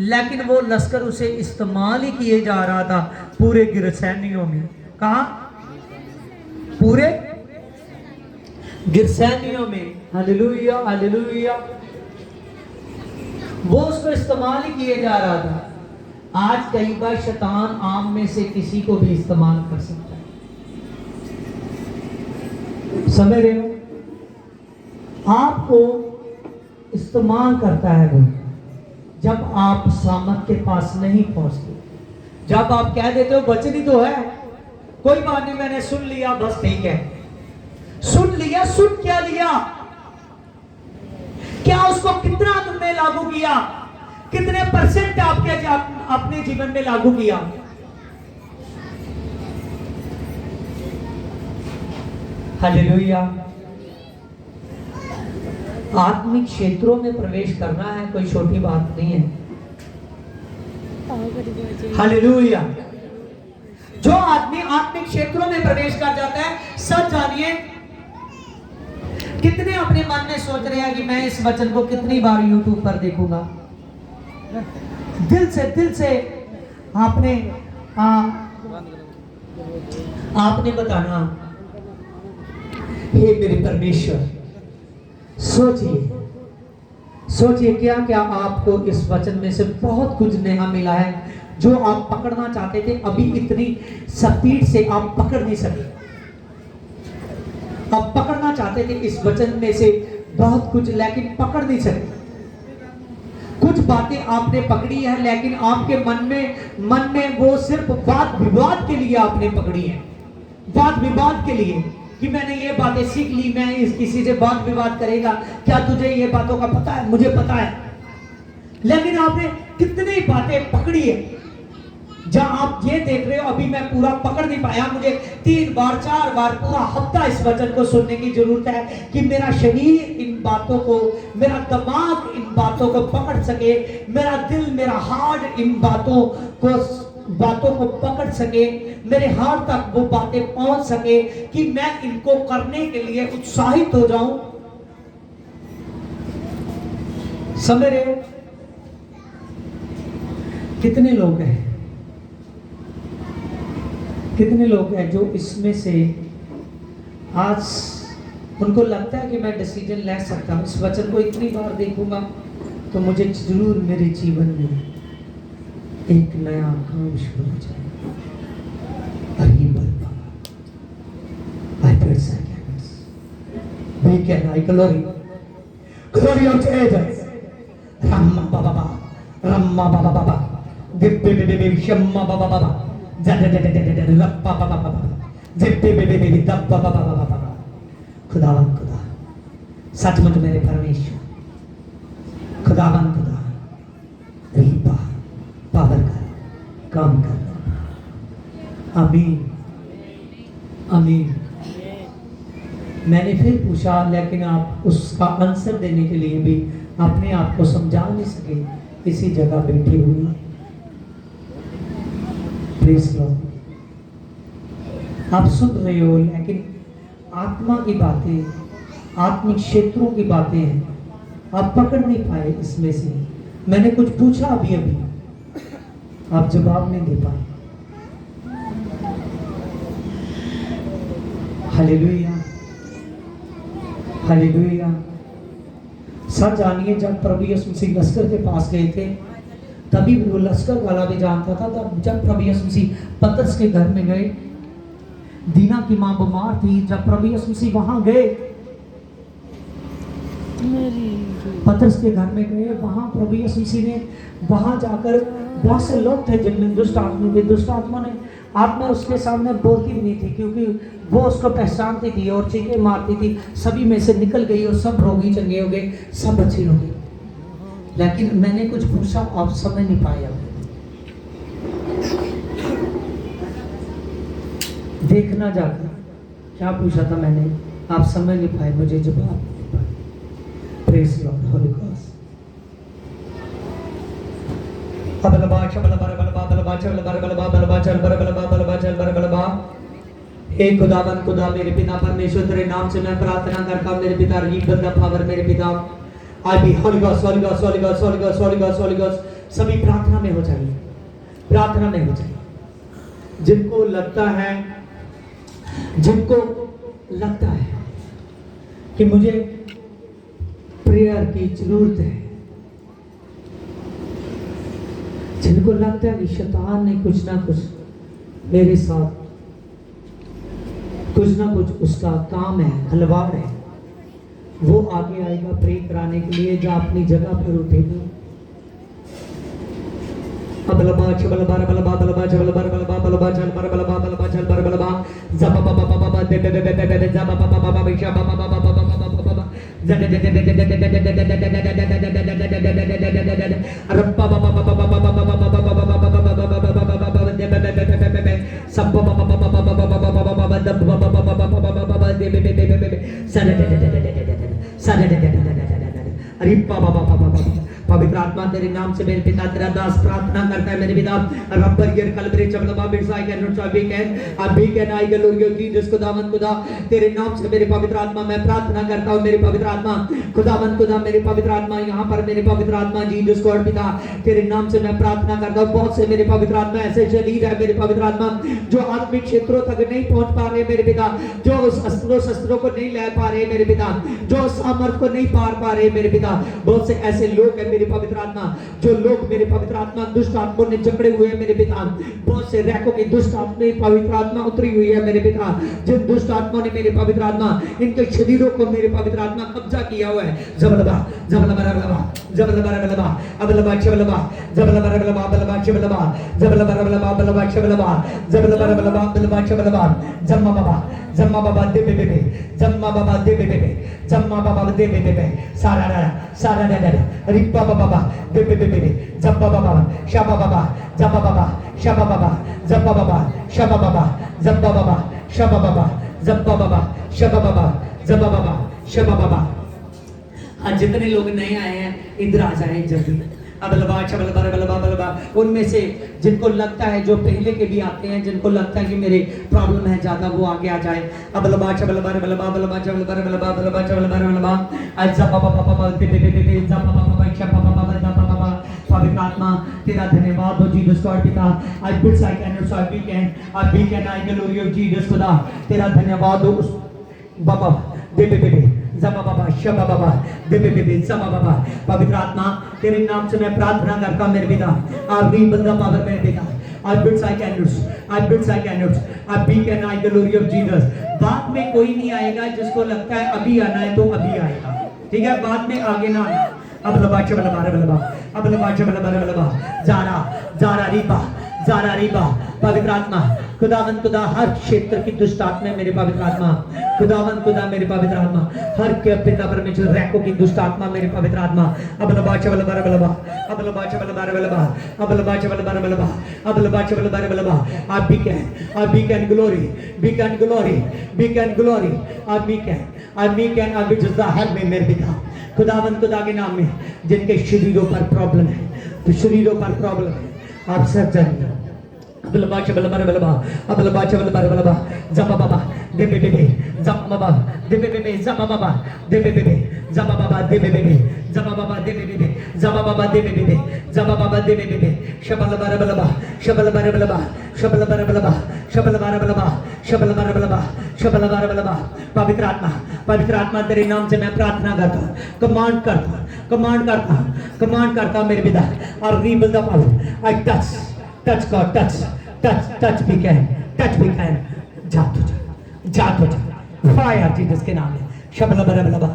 लेकिन वो लश्कर उसे इस्तेमाल ही किए जा रहा था पूरे गिरसैनियों में। कहा? पूरे गिरसैनियों में। Hallelujah hallelujah. वो उसको इस्तेमाल ही किए जा रहा था। आज कई बार शैतान आम में से किसी को भी इस्तेमाल कर सकता है, समझ रहे हो? आपको इस्तेमाल करता है वो जब आप सामर्थ के पास नहीं पहुंचते, जब आप कह देते हो वचन ही तो है, कोई बात नहीं, मैंने सुन लिया, बस ठीक है। सुन लिया, सुन क्या लिया? क्या उसको कितना तुमने लागू किया? कितने परसेंट आपके अपने जीवन में लागू किया? हालेलुया। आत्मिक क्षेत्रों में प्रवेश करना है कोई छोटी बात नहीं है। हालेलुया। जो आदमी आत्मिक क्षेत्रों में प्रवेश कर जाता है, सच जानिए, कितने अपने मन में सोच रहे हैं कि मैं इस वचन को कितनी बार YouTube पर देखूंगा। दिल से आपने बताना, हे मेरे परमेश्वर, सोचिए क्या क्या आपको इस वचन में से बहुत कुछ नया मिला है जो आप पकड़ना चाहते थे, अभी इतनी स्पीड से आप पकड़ नहीं सके। आप पकड़ना चाहते थे इस वचन में से बहुत कुछ, लेकिन पकड़ नहीं सके। कुछ बातें आपने पकड़ी है, लेकिन आपके मन में वो सिर्फ वाद विवाद के लिए आपने पकड़ी है, वाद विवाद के लिए कि मैंने ये बातें सीख ली, मैं इस किसी से वाद विवाद करेगा, क्या तुझे ये बातों का पता है? मुझे पता है। लेकिन आपने कितनी बातें पकड़ी है जहां आप ये देख रहे हो अभी मैं पूरा पकड़ नहीं पाया, मुझे 3 बार 4 बार पूरा हफ्ता इस वचन को सुनने की जरूरत है कि मेरा शरीर इन बातों को, मेरा दिमाग इन बातों को पकड़ सके, मेरा दिल, मेरा हार्ट इन बातों को पकड़ सके, मेरे हार्ट तक वो बातें पहुंच सके कि मैं इनको करने के लिए उत्साहित हो जाऊं। समझ रहे हो? कितने लोग हैं जो इसमें से आज उनको लगता है कि मैं डिसीजन ले सकता हूं, इस वचन को इतनी बार देखूंगा तो मुझे जरूर मेरे जीवन में एक नया काम शुरू हो जाएगा। I pray seconds. We can I glory of Jesus. Ramma baba. Dibbi shamma baba. खुदावन खुदा, सचमुच मेरे परमेश्वर, खुदावन खुदा, रीपा पावर कर, काम कर। आमीन आमीन। मैंने फिर पूछा, लेकिन आप उसका आंसर देने के लिए भी अपने आप को समझा नहीं सके, इसी जगह बैठे हुए। प्लीज लो, आप सुन रहे हो, लेकिन आत्मा की बातें, आत्मिक क्षेत्रों की बातें हैं, आप पकड़ नहीं पाए इसमें से। मैंने कुछ पूछा अभी आप जवाब नहीं दे पाए। Hallelujah hallelujah. सच जानिए, जब प्रभु यीशु मसीह लश्कर के पास गए थे, तभी वो लश्कर वाला भी जानता था। तब जब प्रभु यीशु मसीह पतरस के घर में गए, दीना की मां बीमार थी, जब प्रभु यीशु मसीह वहां गए, पतरस के घर में गए, वहां प्रभु यीशु मसीह ने वहां जाकर, बहुत से लोग थे जिनमें दुष्ट आत्मा थे, दुष्ट आत्मा उसके सामने बोलती भी नहीं थी, क्योंकि वो उसको पहचानती थी और चीखें मारती थी। सभी में से निकल गई और सब रोगी चंगे हो गए, सब अच्छे हो गए। लेकिन मैंने कुछ पूछा, आप समझ नहीं पाया। देखना जाकर क्या पूछा था मैंने, आप समझ नहीं पाए, मुझे जवाब नहीं पाए। Praise Lord, holy ghost. अबलबा शबलबा बलबा बलबा चलबा बलबा बलबा चलबा बलबा बलबा चलबा बलबा। हे खुदावन खुदा मेरे पिता परमेश्वर तेरे नाम से मैं प्रार्थना करता हूँ मेरे पिता रीड द पावर मेरे पिता I be holy ghost holy ghost holy ghost holy ghost holy ghost holy ghost. सभी प्रार्थना में हो जाइए, प्रार्थना में हो जाइए। जिनको लगता है कि मुझे प्रेयर की जरूरत है, जिनको लगता है कि शैतान ने कुछ ना कुछ मेरे साथ कुछ ना कुछ उसका काम है, खलवाड़ है, वो आगे आएगा प्रे कराने के लिए। जो अपनी जगह पर उठेगा अबलबा चबलबा बलबा बलबा चबलबा बलबा बलबा चलबा बलबा बलबा चलबा बलबा जब बाबा बाबा दे दे दे दे दे जब बाबा बाबा बिशा बाबा बाबा बाबा बाबा जद दे दे दे दे दे रप्पा बाबा बाबा बाबा बाबा बाबा बाबा दे सब बाबा बाबा बाबा बाबा बाबा बाबा दब बाबा बाबा बाबा बाबा दे दे दे दे सरे दे दे दे सरे दे दे दे अरे बाबा बाबा बाबा पवित्र आत्मा तेरे नाम से मेरे पिता तेरा दास प्रार्थना करता है मेरे पिता रब्बर गिर कलबरे चबलबा बिरसाई कैन नॉट बी कैन अब भी कैन आई गलोरियो जीसस खुदावन खुदा तेरे नाम से मेरे पवित्र आत्मा मैं प्रार्थना करता हूं मेरे पवित्र आत्मा खुदावन खुदा मेरे पवित्र आत्मा यहां पर मेरे पवित्र आत्मा जीसस गॉड पिता तेरे नाम से मैं प्रार्थना करता हूं। बहुत से मेरे पवित्र आत्मा ऐसे शरीर है मेरे पवित्र आत्मा जो आत्मिक क्षेत्रों तक नहीं पहुंच पा रहे मेरे पिता, जो उस शस्त्रों को नहीं ले पा रहे मेरे पिता, जो सामर्थ को नहीं पार पा रहे मेरे पिता। बहुत से ऐसे लोग हैं मेरे पवित्र आत्मा, जो लोग मेरे पवित्र आत्मा दुष्ट आत्माओं ने जकड़े हुए हैं मेरे पिता। बहुत से रैकों की दुष्ट आत्मा पवित्र आत्मा उतरी हुई है मेरे पिता, जिन दुष्ट आत्माओं ने मेरे पवित्र आत्मा इनके शरीरों को मेरे पवित्र आत्मा कब्जा किया हुआ है। जबलबा जबलबा रबलबा जबलबा रबलबा अबलबा चबलबा जबलबा रबलबा अबलबा चबलबा जबलबा रबलबा अबलबा चबलबा जबलबा रबलबा अबलबा चबलबा जम्मा बाबा दे बे बे जम्मा बाबा दे बे बे जम्मा बाबा दे बे बे सारा रिप्पा बाबा दे बे बे जब्बा बाबा शाबा बाबा जब्बा बाबा शाबा बाबा जब्बा बाबा शाबा बाबा जब्बा बाबा शाबा बाबा जब्बा बाबा शाबा बाबा जब्बा बाबा शाबा बाबा। आज जितने लोग नए आए हैं इधर आ जाएं जल्दी। अबलबा चबलबा बलबा बलबा उनमें से जिनको लगता है, जो पहले के भी आते हैं, जिनको लगता है कि मेरे प्रॉब्लम है ज्यादा, वो आगे आ जाए। अबलबा चबलबा बलबा बलबा चबलबा बलबा बलबा चबलबा बलबा अजबा बाबा बाबा दे दे दे दे जबा बाबा शबा बाबा जबा बाबा। पवित्र आत्मा तेरा धन्यवाद हो जीसस गॉड पिता। I bits I can not we can I be can I glory of Jesus खुदा तेरा धन्यवाद हो उस बाबा दे दे दे जबा बाबा शबा बाबा दे दे दे जबा बाबा। पवित्र आत्मा तेरे नाम से मैं प्रार्थना करता हूं मेरे पिता, आप भी बंदा पावर मेरे पिता। I bids I cannot, I be can I the glory of Jesus। बाद में कोई नहीं आएगा, जिसको लगता है अभी आना है तो अभी आएगा, ठीक है, बाद में आगे ना आना। अब लबाचे बलबा जारा रीबा पवित्र आत्मा खुदावन खुदा हर क्षेत्र की दुष्ट आत्मा मेरे पवित्र आत्मा खुदावन खुदा मेरे पवित्र आत्मा हर के पिता परमेश्वर रैकों की दुष्ट आत्मा मेरे पवित्र आत्मा अब लबाचे बलबा आप भी कैन ग्लोरी आप भी कैन हेल्प में मेरे पिता खुदावन खुदा के नाम में जिनके शरीरों पर प्रॉब्लम है आप सब जानिए। अबलबा जबा बाबा दे बे बे जबा बाबा दे बे बे जबा बाबा दे बे बे जबा बाबा दे बे बे जबा बाबा दे बे बे जबा बाबा दे बे बे जबा बाबा दे बे बे शबलबा। पवित्र आत्मा तेरे नाम से मैं प्रार्थना करता हूं, कमांड करता हूं मेरे पिता और rebuild the power. I touch God touch भी कैन जा फायर जीसस के नाम में शबलबा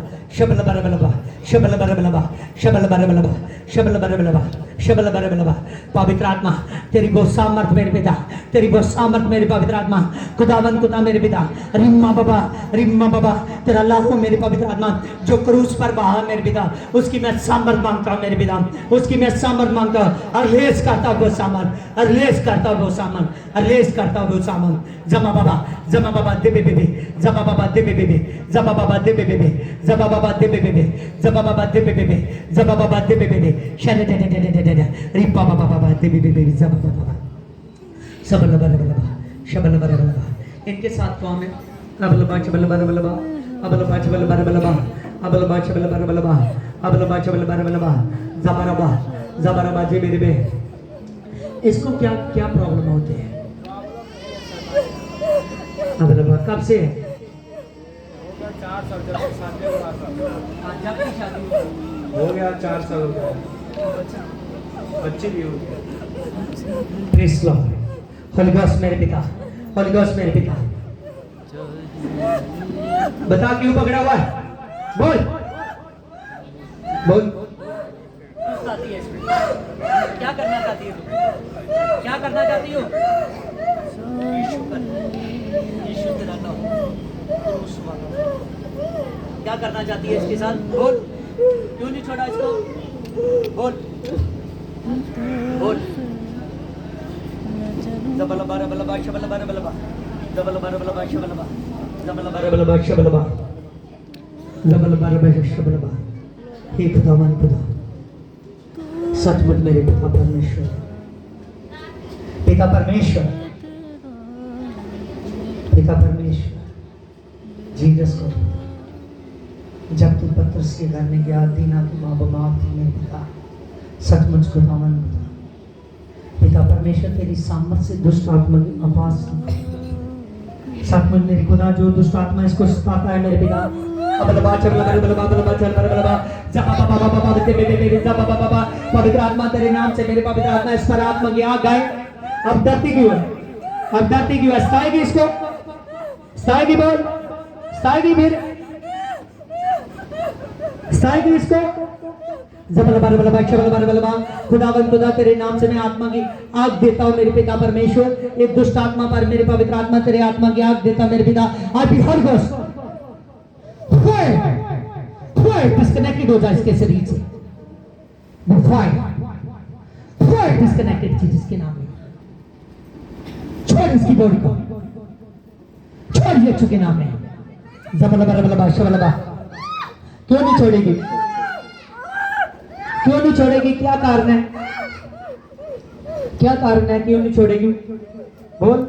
पवित्र आत्मा तेरी वो सामर्थ मेरे पिता, तेरी वो सामर्थ मेरे पवित्र आत्मा खुदावन खुदा मेरे पिता रिम्मा बाबा तेरा लाखों मेरे पवित्र आत्मा जो क्रूस पर बहा मेरे पिता, उसकी मैं सामर्थ मांगता हूं मेरे पिता, उसकी मैं सामर्थ मांगता हूं। अरलेस करता हूं वो सामर्थ, अरलेस करता हूं वो सामर्थ। जमा बाबा दे बे बे जमा बाबा दे बे बे जमा बाबा दे बे बे जमा बाबा दे बे बे जमा बाबा दे बे बे जमा बाबा दे बे बे शने रिपा बाबा बाबा देवी बेबी जब बाबा सबल बलबा शबल बलबा। इनके साथ कौन है? अबल बाच बल बलबा अबल बाच बल बलबा अबल बाच बल बलबा अबल बाच बल बलबा जबरबा जबरबा जी मेरे बे। इसको क्या क्या प्रॉब्लम होती है? अबल कब से है? 4 साल जब से शादी हुआ था। जब की शादी हो गया 4 साल हो गया। बच्चे भी हो गए। Praise Lord. होली घोस्ट मेरे पिता, होली घोस्ट मेरे पिता। बता क्यों पकड़ा हुआ है? बोल बोल। क्या करना चाहती हो? क्या करना चाहती हो? यीशु तेरा नाम। क्या करना चाहती है इसके साथ? बोल। क्यों नहीं छोड़ा इसको? बोल बोल। जबल बार बलबा शबल बार बलबा जबल बार बलबा शबलबा जबल बार बलबा शबलबा जबल बार शबलबा। हे खुदावन खुदा, सचमुच मेरे पिता परमेश्वर, पिता परमेश्वर, पिता परमेश्वर, जीसस को जब तू पत्रस के घर में गया, दीना की माँ बीमार थी मेरे पिता, सचमुच खुदावन खुदा, पिता परमेश्वर तेरी सामर्थ से दुष्ट आत्मा की आवाज सचमुच मेरे खुदा जो दुष्ट आत्मा इसको सताता है मेरे पिता, पवित्र आत्मा तेरे नाम से मेरे पवित्र आत्मा इस पर आत्मा की आग आए। अब डरती क्यों है? अब डरती क्यों है? सताएगी इसको, सताएगी, बोल सताएगी, फिर सताएगी इसको। खुदावन खुदा तेरे नाम से मैं आत्मा की आग देता हूँ मेरे पिता परमेश्वर। एक दुष्ट आत्मा पर मेरे पवित्र आत्मा तेरे आत्मा की आग देता मेरे पिता। आज भी हर घोष डिस्कनेक्टेड हो जाए इसके शरीर से। डिस्कनेक्टेड जीसस के नाम में। छोड़ इसकी बॉडी को, छोड़ यीशु के नाम में। जबलबा शबलबा। क्यों नहीं छोड़ेगी? क्यों नहीं छोड़ेगी? क्या कारण है? क्या कारण है? क्यों नहीं छोड़ेगी? बोल।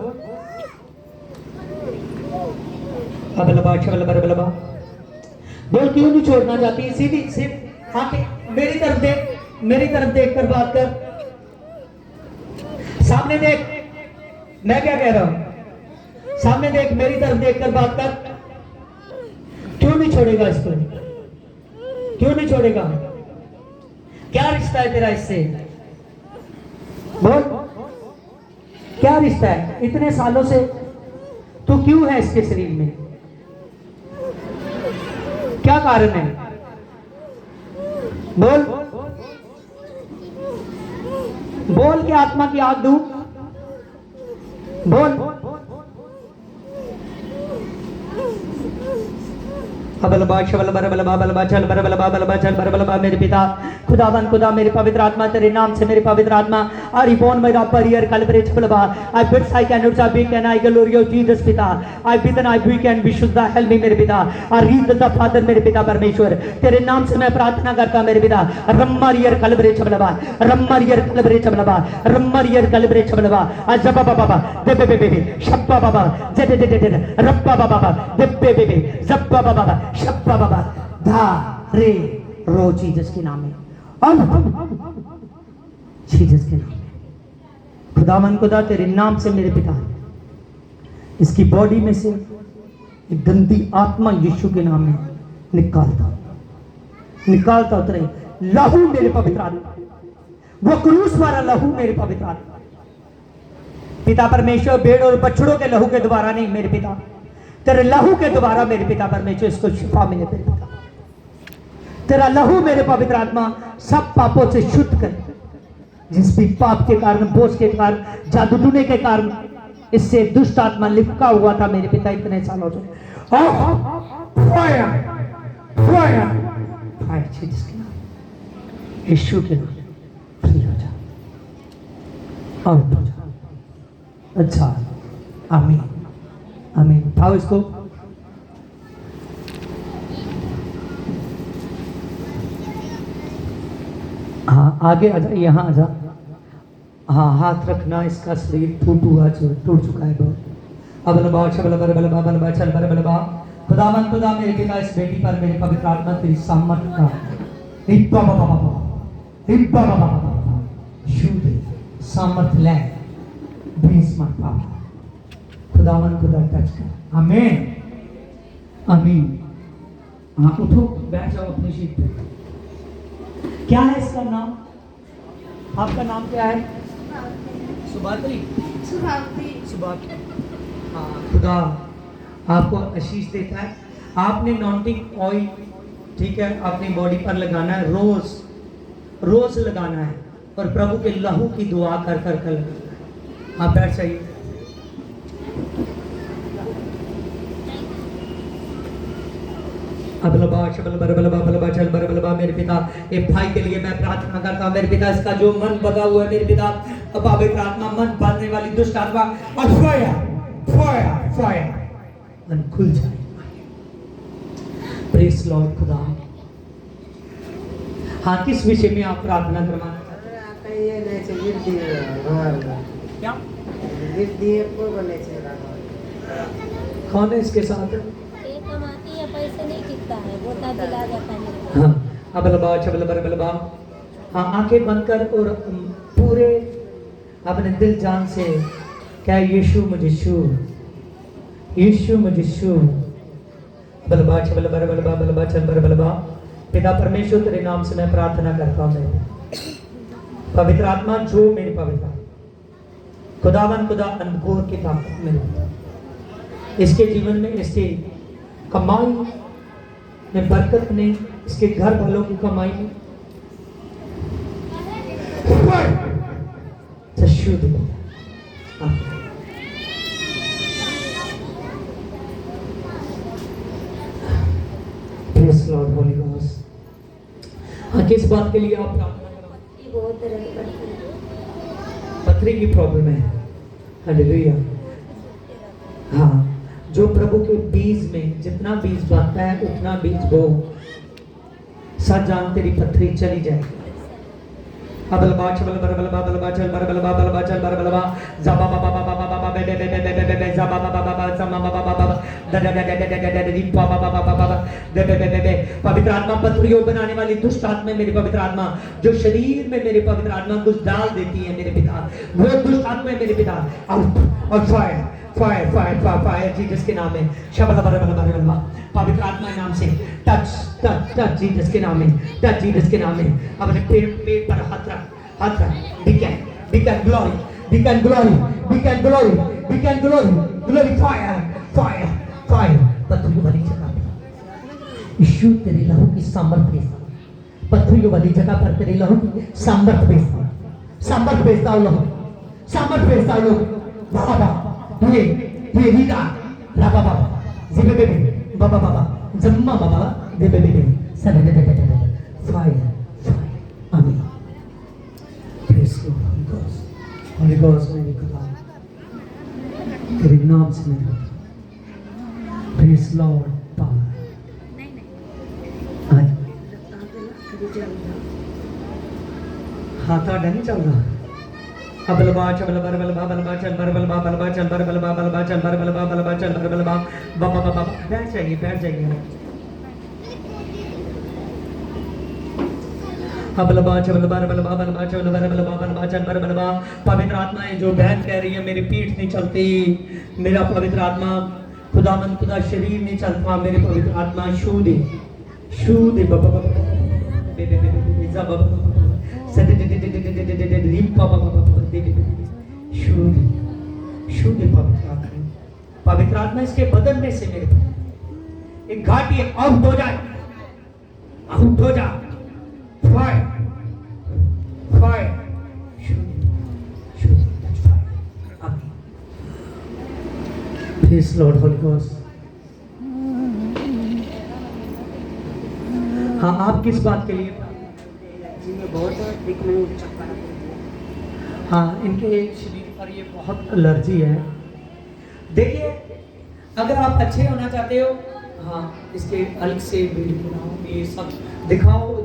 अबलबा शबलबा बोल, क्यों नहीं छोड़ना चाहती? सीधी सिर्फ आंखें मेरी तरफ देख, मेरी तरफ देख कर बात कर, सामने देख। मैं क्या कह रहा हूं? सामने देख, मेरी तरफ देख कर बात कर। क्यों नहीं छोड़ेगा इसको? क्यों नहीं छोड़ेगा? क्या रिश्ता है तेरा इससे? बोल, क्या रिश्ता है? इतने सालों से तू क्यों है इसके शरीर में? क्या कारण है? बोल बोल के आत्मा की आग दूं? बोल। मेरे पिता खुदावन खुदा मेरे पवित्र आत्मा तेरे नाम से मेरे पवित्र आत्मा आई बोन मेरा परियर कलबरेज बलबा I bits I can not be can I glory of Jesus पिता आई बिदन आई वी कैन बी शुद्ध हेल्प मी मेरे पिता आई रीड द फादर मेरे पिता परमेश्वर तेरे नाम से मैं प्रार्थना करता मेरे पिता रम्मरियर कलबरेज बलबा रम्मरियर कलबरेज बलबा रम्मरियर कलबरेज बलबा अजबा बाबा दे बे बे शब्बा बाबा जे दे दे दे रब्बा बाबा दे बे बे जब्बा बाबा शब्बा बाबा धा रे रो जीसस के नाम में अब जीसस के नाम में खुदावन खुदा तेरे नाम से मेरे पिता इसकी बॉडी में से एक गंदी आत्मा यीशु के नाम में निकालता उतरे लहू मेरे पवित्र आत्मा वो क्रूस वाला लहू मेरे पवित्र आत्मा पिता परमेश्वर भेड़ और बछड़ों के लहू के द्वारा नहीं मेरे पिता तेरे लहू के द्वारा मेरे पिता परमेश्वर इसको शिफा मिले मेरे पिता तेरा लहू मेरे पवित्र आत्मा सब पापों से शुद्ध कर जिस भी पाप के कारण बोझ के कारण जादू टूने के कारण इससे दुष्ट आत्मा लिपका हुआ था मेरे पिता इतने सालों से यीशु के नाम फ्री हो जा और हो जा अच्छा आमीन आमीन उठाओ इसको हाँ हाँ आगे आ जा, यहाँ आ जा। हाँ हाथ रखना, इसका शरीर टूट चुका है बहुत। अबलबा शबलबर बलबा बलबा चल बर बलबा। खुदावन खुदा मेरे पिता इस बेटी पर मेरे पवित्र आत्मा तेरी सामर्थ का हिब्बा बाबा बाबा हिब्बा बाबा बाबा शुद्ध सामर्थ ले बीस मत पापा। खुदावन खुदा टच कर। आमीन आमीन। हाँ उठो बैठ जाओ अपनी सीट पे। क्या है इसका नाम? आपका नाम क्या है? सुभात्री। सुभात्री। हाँ खुदा आपको आशीष देता है। आपने नॉन्टिक ऑयल ठीक है अपनी बॉडी पर लगाना है, रोज लगाना है और प्रभु के लहू की दुआ कर कर कर लगाना है। आप बैठ जाइए। अबलबा शबलबर बलबा बलबा चल बर बलबा। मेरे पिता एक भाई के लिए मैं प्रार्थना करता हूँ। मेरे पिता इसका जो मन बंधा हुआ है मेरे पिता, पवित्र आत्मा मन बांधने वाली दुष्ट आत्मा और फायर मन खुल जाए। प्रेज लॉर्ड खुदा। हाँ किस विषय में आप प्रार्थना करवाना चाहते हैं? क्या कौन है इसके साथ? कमाती है, पैसे नहीं टिकता है, गोता दिला जाता है। हाँ अबलबा शबलबर बलबा। हाँ आंखें बंद कर और पूरे अपने दिल जान से क्या यीशु मुझे छू, यीशु मुझे छू। बलबा शबलबर बलबा बलबा चलबर बलबा। पिता परमेश्वर तेरे नाम से मैं प्रार्थना करता हूँ। पवित्र आत्मा जो मेरी पवित्र खुदावन खुदा अंधकोर की ताकत में इसके जीवन में, इसके कमाई में बरकत नहीं, इसके घर वालों की कमाई में शुद्ध लॉर्ड होली घोस्ट। हाँ किस बात के लिए आप प्रार्थना करें? बहुत दर्द करती है। पथरी की प्रॉब्लम है। हालेलुया। हाँ जो प्रभु के बीज में जितना बीज बांधता है उतना बीज बो। सच जान तेरी पथरी चली जाएगी। अबलबा चबलबर बलबा बलबा चल बर बलबा बलबा चल बर बलबा जाबा बाबा बाबा बाबा बे बे बे बे बे बे जाबा बाबा बाबा जमा बाबा बाबा द द द द द द द बाबा बाबा बाबा बे बे बे बे। पवित्र आत्मा पथरियों बनाने वाली दुष्ट आत्मा मेरी पवित्र आत्मा जो शरीर में मेरी पवित्र आत्मा कुछ डाल देती है मेरे पिता, वो दुष्ट आत्मा मेरे पिता आउट और fire fire fire fire Jesus के नाम में शबलबर बलबा बलबा। पवित्र आत्मा के नाम से टच टच टच जीसस के नाम में, टच जीसस के नाम में। अपने पेट पर हाथ रख। We can glory, we can glory, we can glory, we can glory, glory fire, fire, fire। पत्थरियों वाली जगह यीशु तेरे लहू की सामर्थ भेजता, पत्थरियों वाली जगह पर तेरे लहू की सामर्थ भेजता, सामर्थ भेजता हूँ लहू, सामर्थ भेजता हूँ लोग। बाबा ये हीरा राबा बाबा जिबे बेबे बाबा बाबा जम्मा बाबा देबे बेबे सने दे दे दे फायर फायर। आमीन। प्रेज गॉड होली गॉड मेरी खुदा तेरे नाम से मैं प्रेज लॉर्ड पावर हाथ आड़ा नहीं चल रहा। अबलबा चबलबर बलबा बलबा चल बर बलबा बलबा चल बर बलबा बलबा चल बर बलबा बलबा चल बर बलबा बाबा बाबा। बैठ जाइए बैठ जाइए। अबलबा चबलबर बलबा बलबा चल बर बलबा बलबा चल बर बलबा। पवित्र आत्मा है जो बहन कह रही है मेरी पीठ नहीं चलती, मेरा पवित्र आत्मा खुदावन खुदा शरीर नहीं चलता, मेरे पवित्र आत्मा शू दे बाबा बाबा बे बे बे बे जा बाबा सदे दे दे दे दे दे दे रीम बाबा बाबा दे दे शू दे पवित्र आत्मा इसके बदन में से मेरे एक घाटी आउट हो जाए, आउट हो जा। फायर फायर शू आमीन। Praise Lord Holi ghost. हाँ आप किस बात के लिए? हाँ इनके शरीर पर ये बहुत एलर्जी है। देखिए अगर आप अच्छे होना चाहते हो, हाँ इसके अलग से वीडियो बनाओ, ये सब दिखाओ